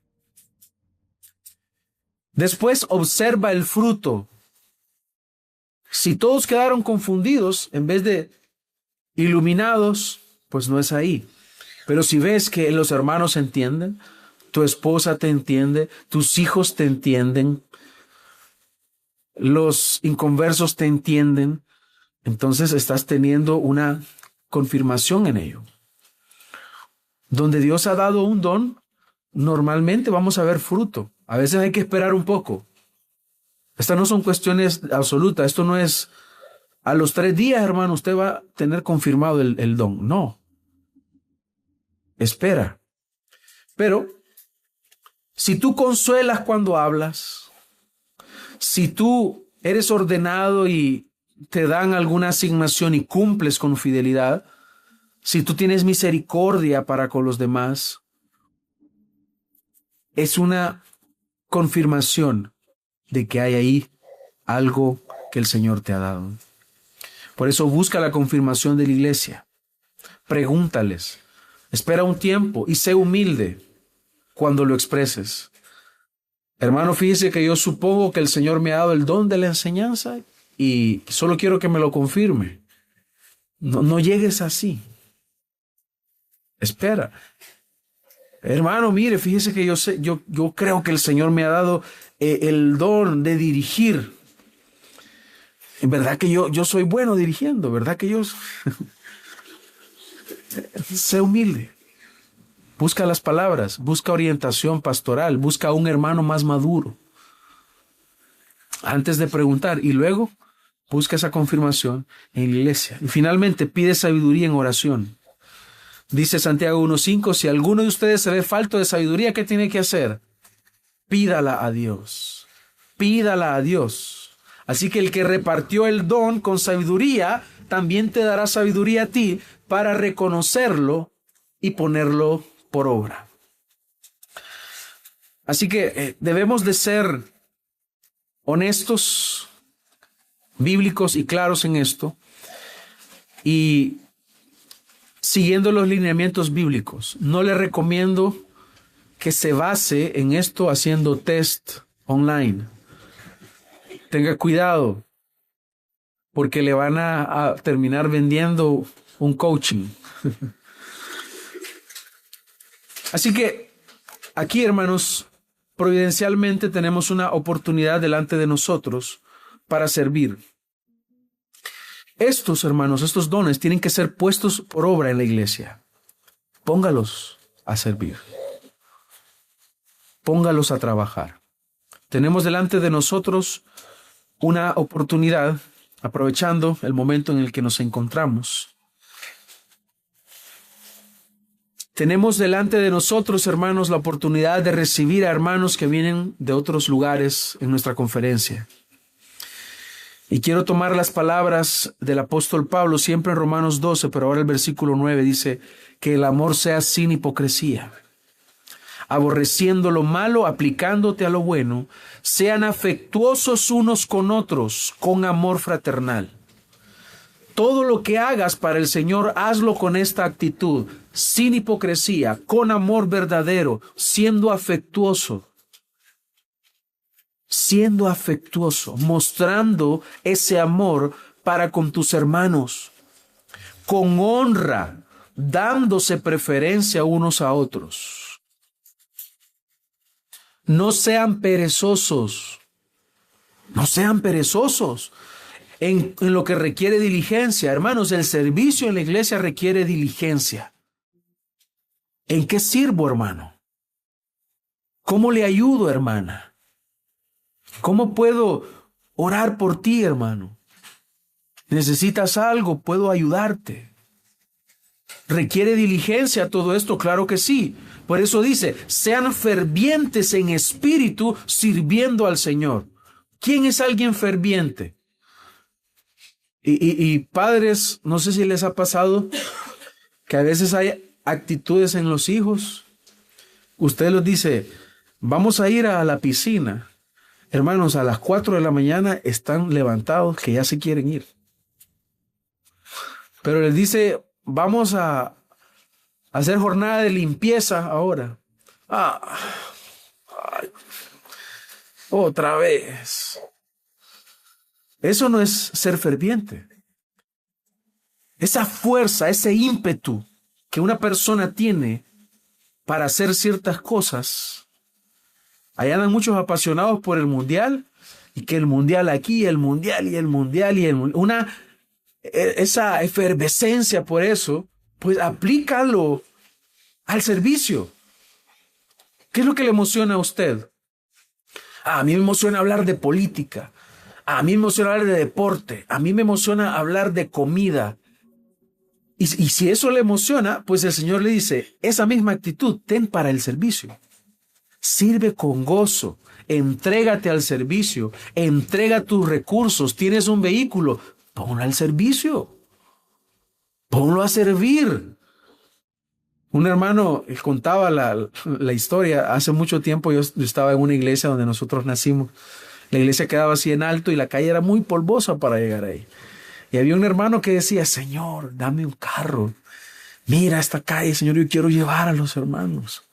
Después observa el fruto. Si todos quedaron confundidos en vez de iluminados, pues no es ahí. Pero si ves que los hermanos entienden, tu esposa te entiende, tus hijos te entienden, los inconversos te entienden, entonces estás teniendo una confirmación en ello. Donde Dios ha dado un don, normalmente vamos a ver fruto. A veces hay que esperar un poco. Estas no son cuestiones absolutas. Esto no es a los 3 días, hermano, usted va a tener confirmado el don. No. Espera. Pero si tú consuelas cuando hablas, si tú eres ordenado y te dan alguna asignación y cumples con fidelidad, si tú tienes misericordia para con los demás, es una confirmación de que hay ahí algo que el Señor te ha dado. Por eso busca la confirmación de la iglesia. Pregúntales. Espera un tiempo y sé humilde cuando lo expreses. Hermano, fíjese que yo supongo que el Señor me ha dado el don de la enseñanza y solo quiero que me lo confirme. No llegues así. Espera. Hermano, mire, fíjese que yo creo que el Señor me ha dado el don de dirigir. En verdad que yo soy bueno dirigiendo, ¿verdad que yo? Sé humilde. Busca las palabras, busca orientación pastoral, busca a un hermano más maduro. Antes de preguntar y luego busca esa confirmación en la iglesia. Y finalmente pide sabiduría en oración. Dice Santiago 1:5, si alguno de ustedes se ve falto de sabiduría, ¿qué tiene que hacer? Pídala a Dios. Pídala a Dios. Así que el que repartió el don con sabiduría, también te dará sabiduría a ti para reconocerlo y ponerlo por obra. Así que debemos de ser honestos, bíblicos y claros en esto. Y siguiendo los lineamientos bíblicos, no le recomiendo que se base en esto haciendo test online. Tenga cuidado, porque le van a terminar vendiendo un coaching. Así que aquí, hermanos, providencialmente tenemos una oportunidad delante de nosotros para servir. Estos, hermanos, estos dones tienen que ser puestos por obra en la iglesia. Póngalos a servir. Póngalos a trabajar. Tenemos delante de nosotros una oportunidad, aprovechando el momento en el que nos encontramos. Tenemos delante de nosotros, hermanos, la oportunidad de recibir a hermanos que vienen de otros lugares en nuestra conferencia. Y quiero tomar las palabras del apóstol Pablo, siempre en Romanos 12, pero ahora el versículo 9 dice que el amor sea sin hipocresía. Aborreciendo lo malo, aplicándote a lo bueno, sean afectuosos unos con otros, con amor fraternal. Todo lo que hagas para el Señor, hazlo con esta actitud, sin hipocresía, con amor verdadero, siendo afectuoso, mostrando ese amor para con tus hermanos, con honra, dándose preferencia unos a otros. No sean perezosos, en lo que requiere diligencia. Hermanos, el servicio en la iglesia requiere diligencia. ¿En qué sirvo, hermano? ¿Cómo le ayudo, hermana? ¿Cómo puedo orar por ti, hermano? ¿Necesitas algo? ¿Puedo ayudarte? ¿Requiere diligencia todo esto? Claro que sí. Por eso dice, sean fervientes en espíritu sirviendo al Señor. ¿Quién es alguien ferviente? Y padres, no sé si les ha pasado que a veces hay actitudes en los hijos. Usted les dice, vamos a ir a la piscina. Hermanos, a las 4 de la mañana están levantados que ya se quieren ir. Pero les dice, vamos a hacer jornada de limpieza ahora. Otra vez. Eso no es ser ferviente. Esa fuerza, ese ímpetu que una persona tiene para hacer ciertas cosas. Allá andan muchos apasionados por el mundial, y que el mundial aquí, el mundial y el mundial y el mundial. Esa efervescencia por eso, pues aplícalo al servicio. ¿Qué es lo que le emociona a usted? A mí me emociona hablar de política. A mí me emociona hablar de deporte. A mí me emociona hablar de comida. Y si eso le emociona, pues el Señor le dice, esa misma actitud, ten para el servicio. Sirve con gozo. Entrégate al servicio. Entrega tus recursos. Tienes un vehículo. Ponlo al servicio. Ponlo a servir. Un hermano contaba la historia. Hace mucho tiempo yo estaba en una iglesia donde nosotros nacimos. La iglesia quedaba así en alto y la calle era muy polvosa para llegar ahí. Y había un hermano que decía, Señor, dame un carro. Mira esta calle, Señor, yo quiero llevar a los hermanos.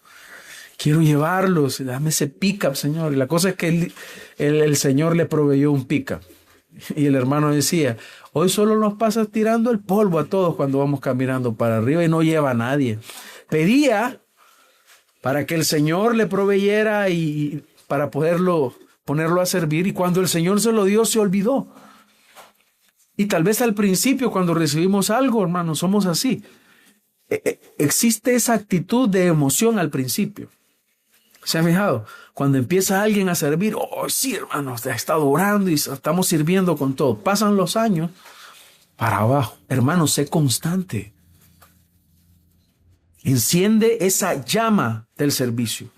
Quiero llevarlos. Dame ese pick-up, Señor. Y la cosa es que el Señor le proveyó un pick-up. Y el hermano decía, hoy solo nos pasas tirando el polvo a todos cuando vamos caminando para arriba y no lleva a nadie. Pedía para que el Señor le proveyera y para ponerlo a servir, y cuando el Señor se lo dio, se olvidó. Y tal vez al principio, cuando recibimos algo, hermanos, somos así. Existe esa actitud de emoción al principio. ¿Se ha fijado? Cuando empieza alguien a servir, oh, sí, hermanos, ha estado orando y estamos sirviendo con todo. Pasan los años para abajo. Hermanos, sé constante. Enciende esa llama del servicio.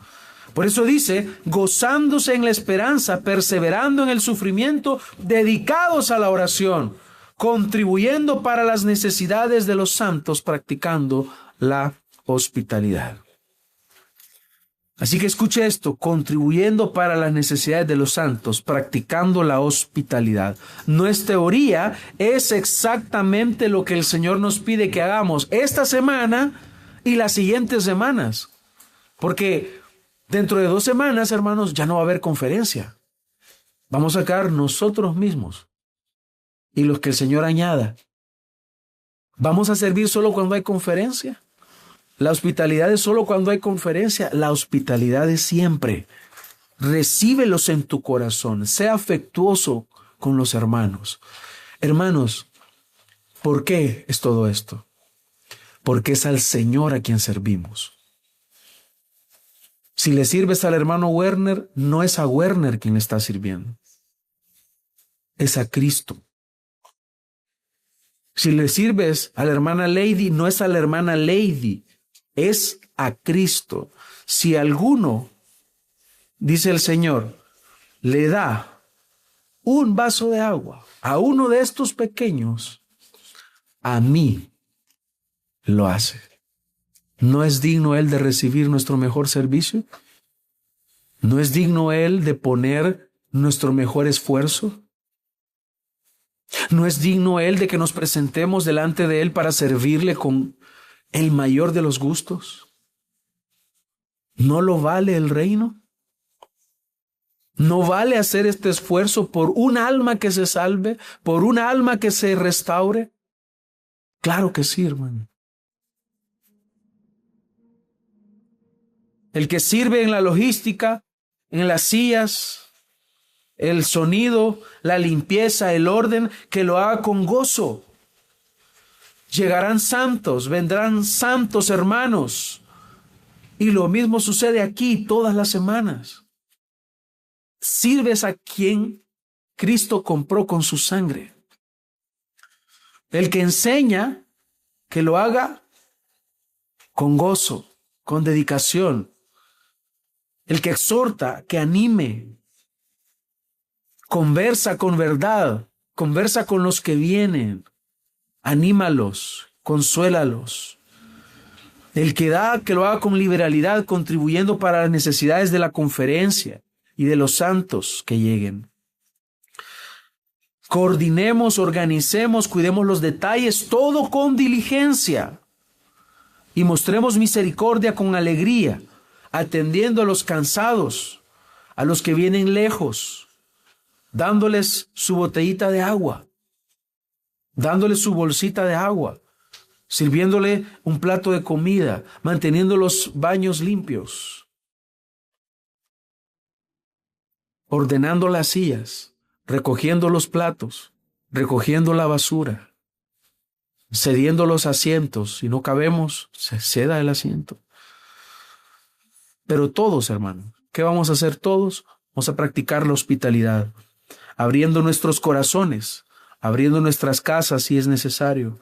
Por eso dice, gozándose en la esperanza, perseverando en el sufrimiento, dedicados a la oración, contribuyendo para las necesidades de los santos, practicando la hospitalidad. Así que escuche esto, contribuyendo para las necesidades de los santos, practicando la hospitalidad. No es teoría, es exactamente lo que el Señor nos pide que hagamos esta semana y las siguientes semanas. Porque dentro de 2 semanas, hermanos, ya no va a haber conferencia. Vamos a quedar nosotros mismos y los que el Señor añada. ¿Vamos a servir solo cuando hay conferencia? La hospitalidad es solo cuando hay conferencia. La hospitalidad es siempre. Recíbelos en tu corazón. Sea afectuoso con los hermanos. Hermanos, ¿Por qué es todo esto? Porque es al Señor a quien servimos. Si le sirves al hermano Werner, no es a Werner quien le está sirviendo, es a Cristo. Si le sirves a la hermana Lady, no es a la hermana Lady, es a Cristo. Si alguno, dice el Señor, le da un vaso de agua a uno de estos pequeños, a mí lo hace. ¿No es digno él de recibir nuestro mejor servicio? ¿No es digno él de poner nuestro mejor esfuerzo? ¿No es digno él de que nos presentemos delante de él para servirle con el mayor de los gustos? ¿No lo vale el reino? ¿No vale hacer este esfuerzo por un alma que se salve, por un alma que se restaure? Claro que sí, hermano. El que sirve en la logística, en las sillas, el sonido, la limpieza, el orden, que lo haga con gozo. Llegarán santos, vendrán santos hermanos. Y lo mismo sucede aquí todas las semanas. Sirves a quien Cristo compró con su sangre. El que enseña, que lo haga con gozo, con dedicación. El que exhorta, que anime. Conversa con verdad, conversa con los que vienen. Anímalos, consuélalos. El que da, que lo haga con liberalidad, contribuyendo para las necesidades de la conferencia y de los santos que lleguen. Coordinemos, organicemos, cuidemos los detalles, todo con diligencia. Y mostremos misericordia con alegría, atendiendo a los cansados, a los que vienen lejos, dándoles su botellita de agua, dándoles su bolsita de agua, sirviéndole un plato de comida, manteniendo los baños limpios, ordenando las sillas, recogiendo los platos, recogiendo la basura, cediendo los asientos. Si no cabemos, se ceda el asiento. Pero todos, hermanos, ¿qué vamos a hacer todos? Vamos a practicar la hospitalidad, abriendo nuestros corazones, abriendo nuestras casas si es necesario,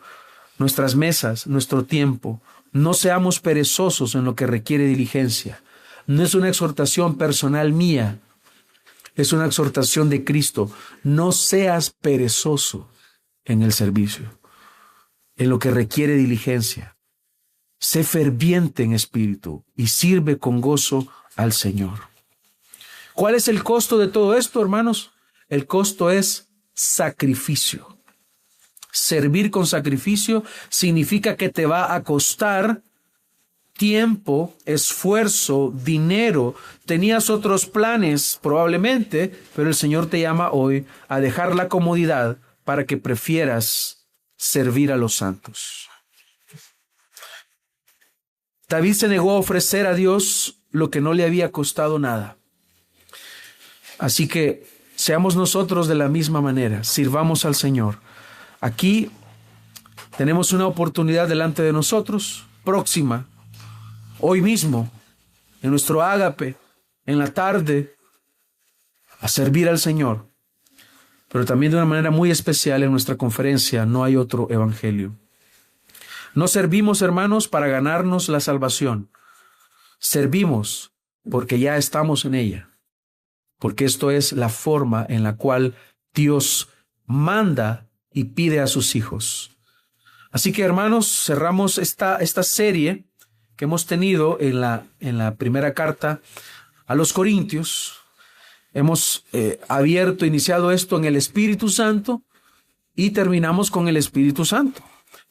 nuestras mesas, nuestro tiempo. No seamos perezosos en lo que requiere diligencia. No es una exhortación personal mía, es una exhortación de Cristo. No seas perezoso en el servicio, en lo que requiere diligencia. Sé ferviente en espíritu y sirve con gozo al Señor. ¿Cuál es el costo de todo esto, hermanos? El costo es sacrificio. Servir con sacrificio significa que te va a costar tiempo, esfuerzo, dinero. Tenías otros planes probablemente, pero el Señor te llama hoy a dejar la comodidad para que prefieras servir a los santos. David se negó a ofrecer a Dios lo que no le había costado nada. Así que seamos nosotros de la misma manera, sirvamos al Señor. Aquí tenemos una oportunidad delante de nosotros, próxima, hoy mismo, en nuestro ágape, en la tarde, a servir al Señor. Pero también de una manera muy especial en nuestra conferencia, No hay otro evangelio. No servimos, hermanos, para ganarnos la salvación. Servimos porque ya estamos en ella. Porque esto es la forma en la cual Dios manda y pide a sus hijos. Así que, hermanos, cerramos esta serie que hemos tenido en la primera carta a los Corintios. Hemos iniciado esto en el Espíritu Santo y terminamos con el Espíritu Santo,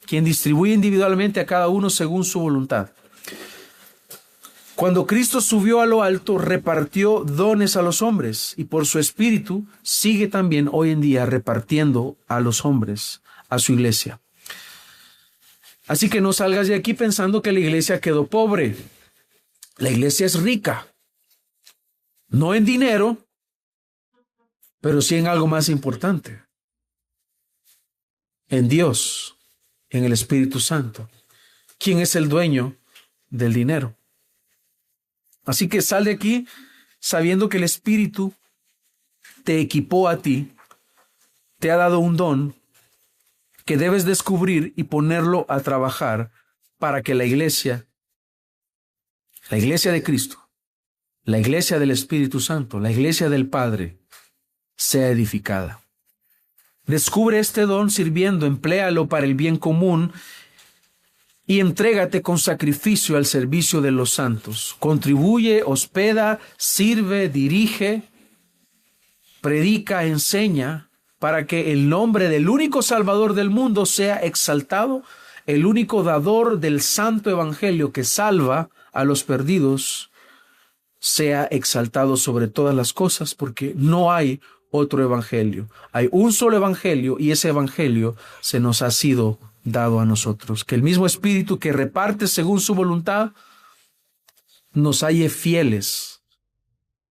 quien distribuye individualmente a cada uno según su voluntad. Cuando Cristo subió a lo alto, repartió dones a los hombres y por su Espíritu sigue también hoy en día repartiendo a los hombres, a su iglesia. Así que no salgas de aquí pensando que la iglesia quedó pobre. La iglesia es rica, no en dinero, pero sí en algo más importante, en Dios. en el Espíritu Santo. ¿Quién es el dueño del dinero? Así que sal de aquí sabiendo que el Espíritu te equipó a ti, te ha dado un don que debes descubrir y ponerlo a trabajar para que la iglesia de Cristo, la iglesia del Espíritu Santo, la iglesia del Padre, sea edificada. Descubre este don sirviendo, empléalo para el bien común y entrégate con sacrificio al servicio de los santos. Contribuye, hospeda, sirve, dirige, predica, enseña, para que el nombre del único Salvador del mundo sea exaltado, el único dador del santo evangelio que salva a los perdidos sea exaltado sobre todas las cosas, porque no hay otro evangelio. Hay un solo evangelio y ese evangelio se nos ha sido dado a nosotros. Que el mismo Espíritu que reparte según su voluntad nos halle fieles,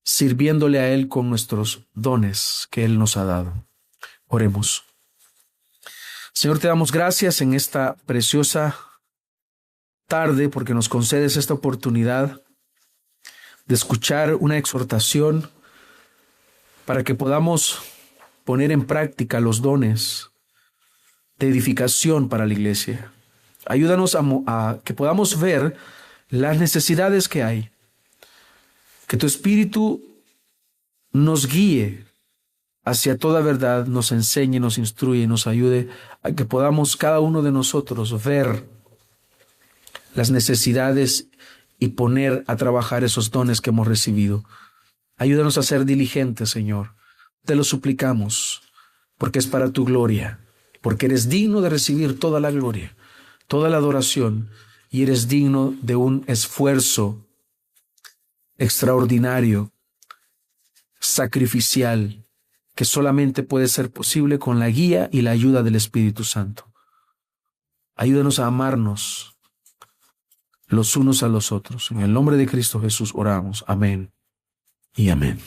sirviéndole a Él con nuestros dones que Él nos ha dado. Oremos. Señor, te damos gracias en esta preciosa tarde porque nos concedes esta oportunidad de escuchar una exhortación para que podamos poner en práctica los dones de edificación para la iglesia. Ayúdanos a que podamos ver las necesidades que hay. Que tu Espíritu nos guíe hacia toda verdad, nos enseñe, nos instruye, nos ayude a que podamos cada uno de nosotros ver las necesidades y poner a trabajar esos dones que hemos recibido. Ayúdanos a ser diligentes, Señor. Te lo suplicamos, porque es para tu gloria, porque eres digno de recibir toda la gloria, toda la adoración, y eres digno de un esfuerzo extraordinario, sacrificial, que solamente puede ser posible con la guía y la ayuda del Espíritu Santo. Ayúdanos a amarnos los unos a los otros. En el nombre de Cristo Jesús oramos. Amén y amén.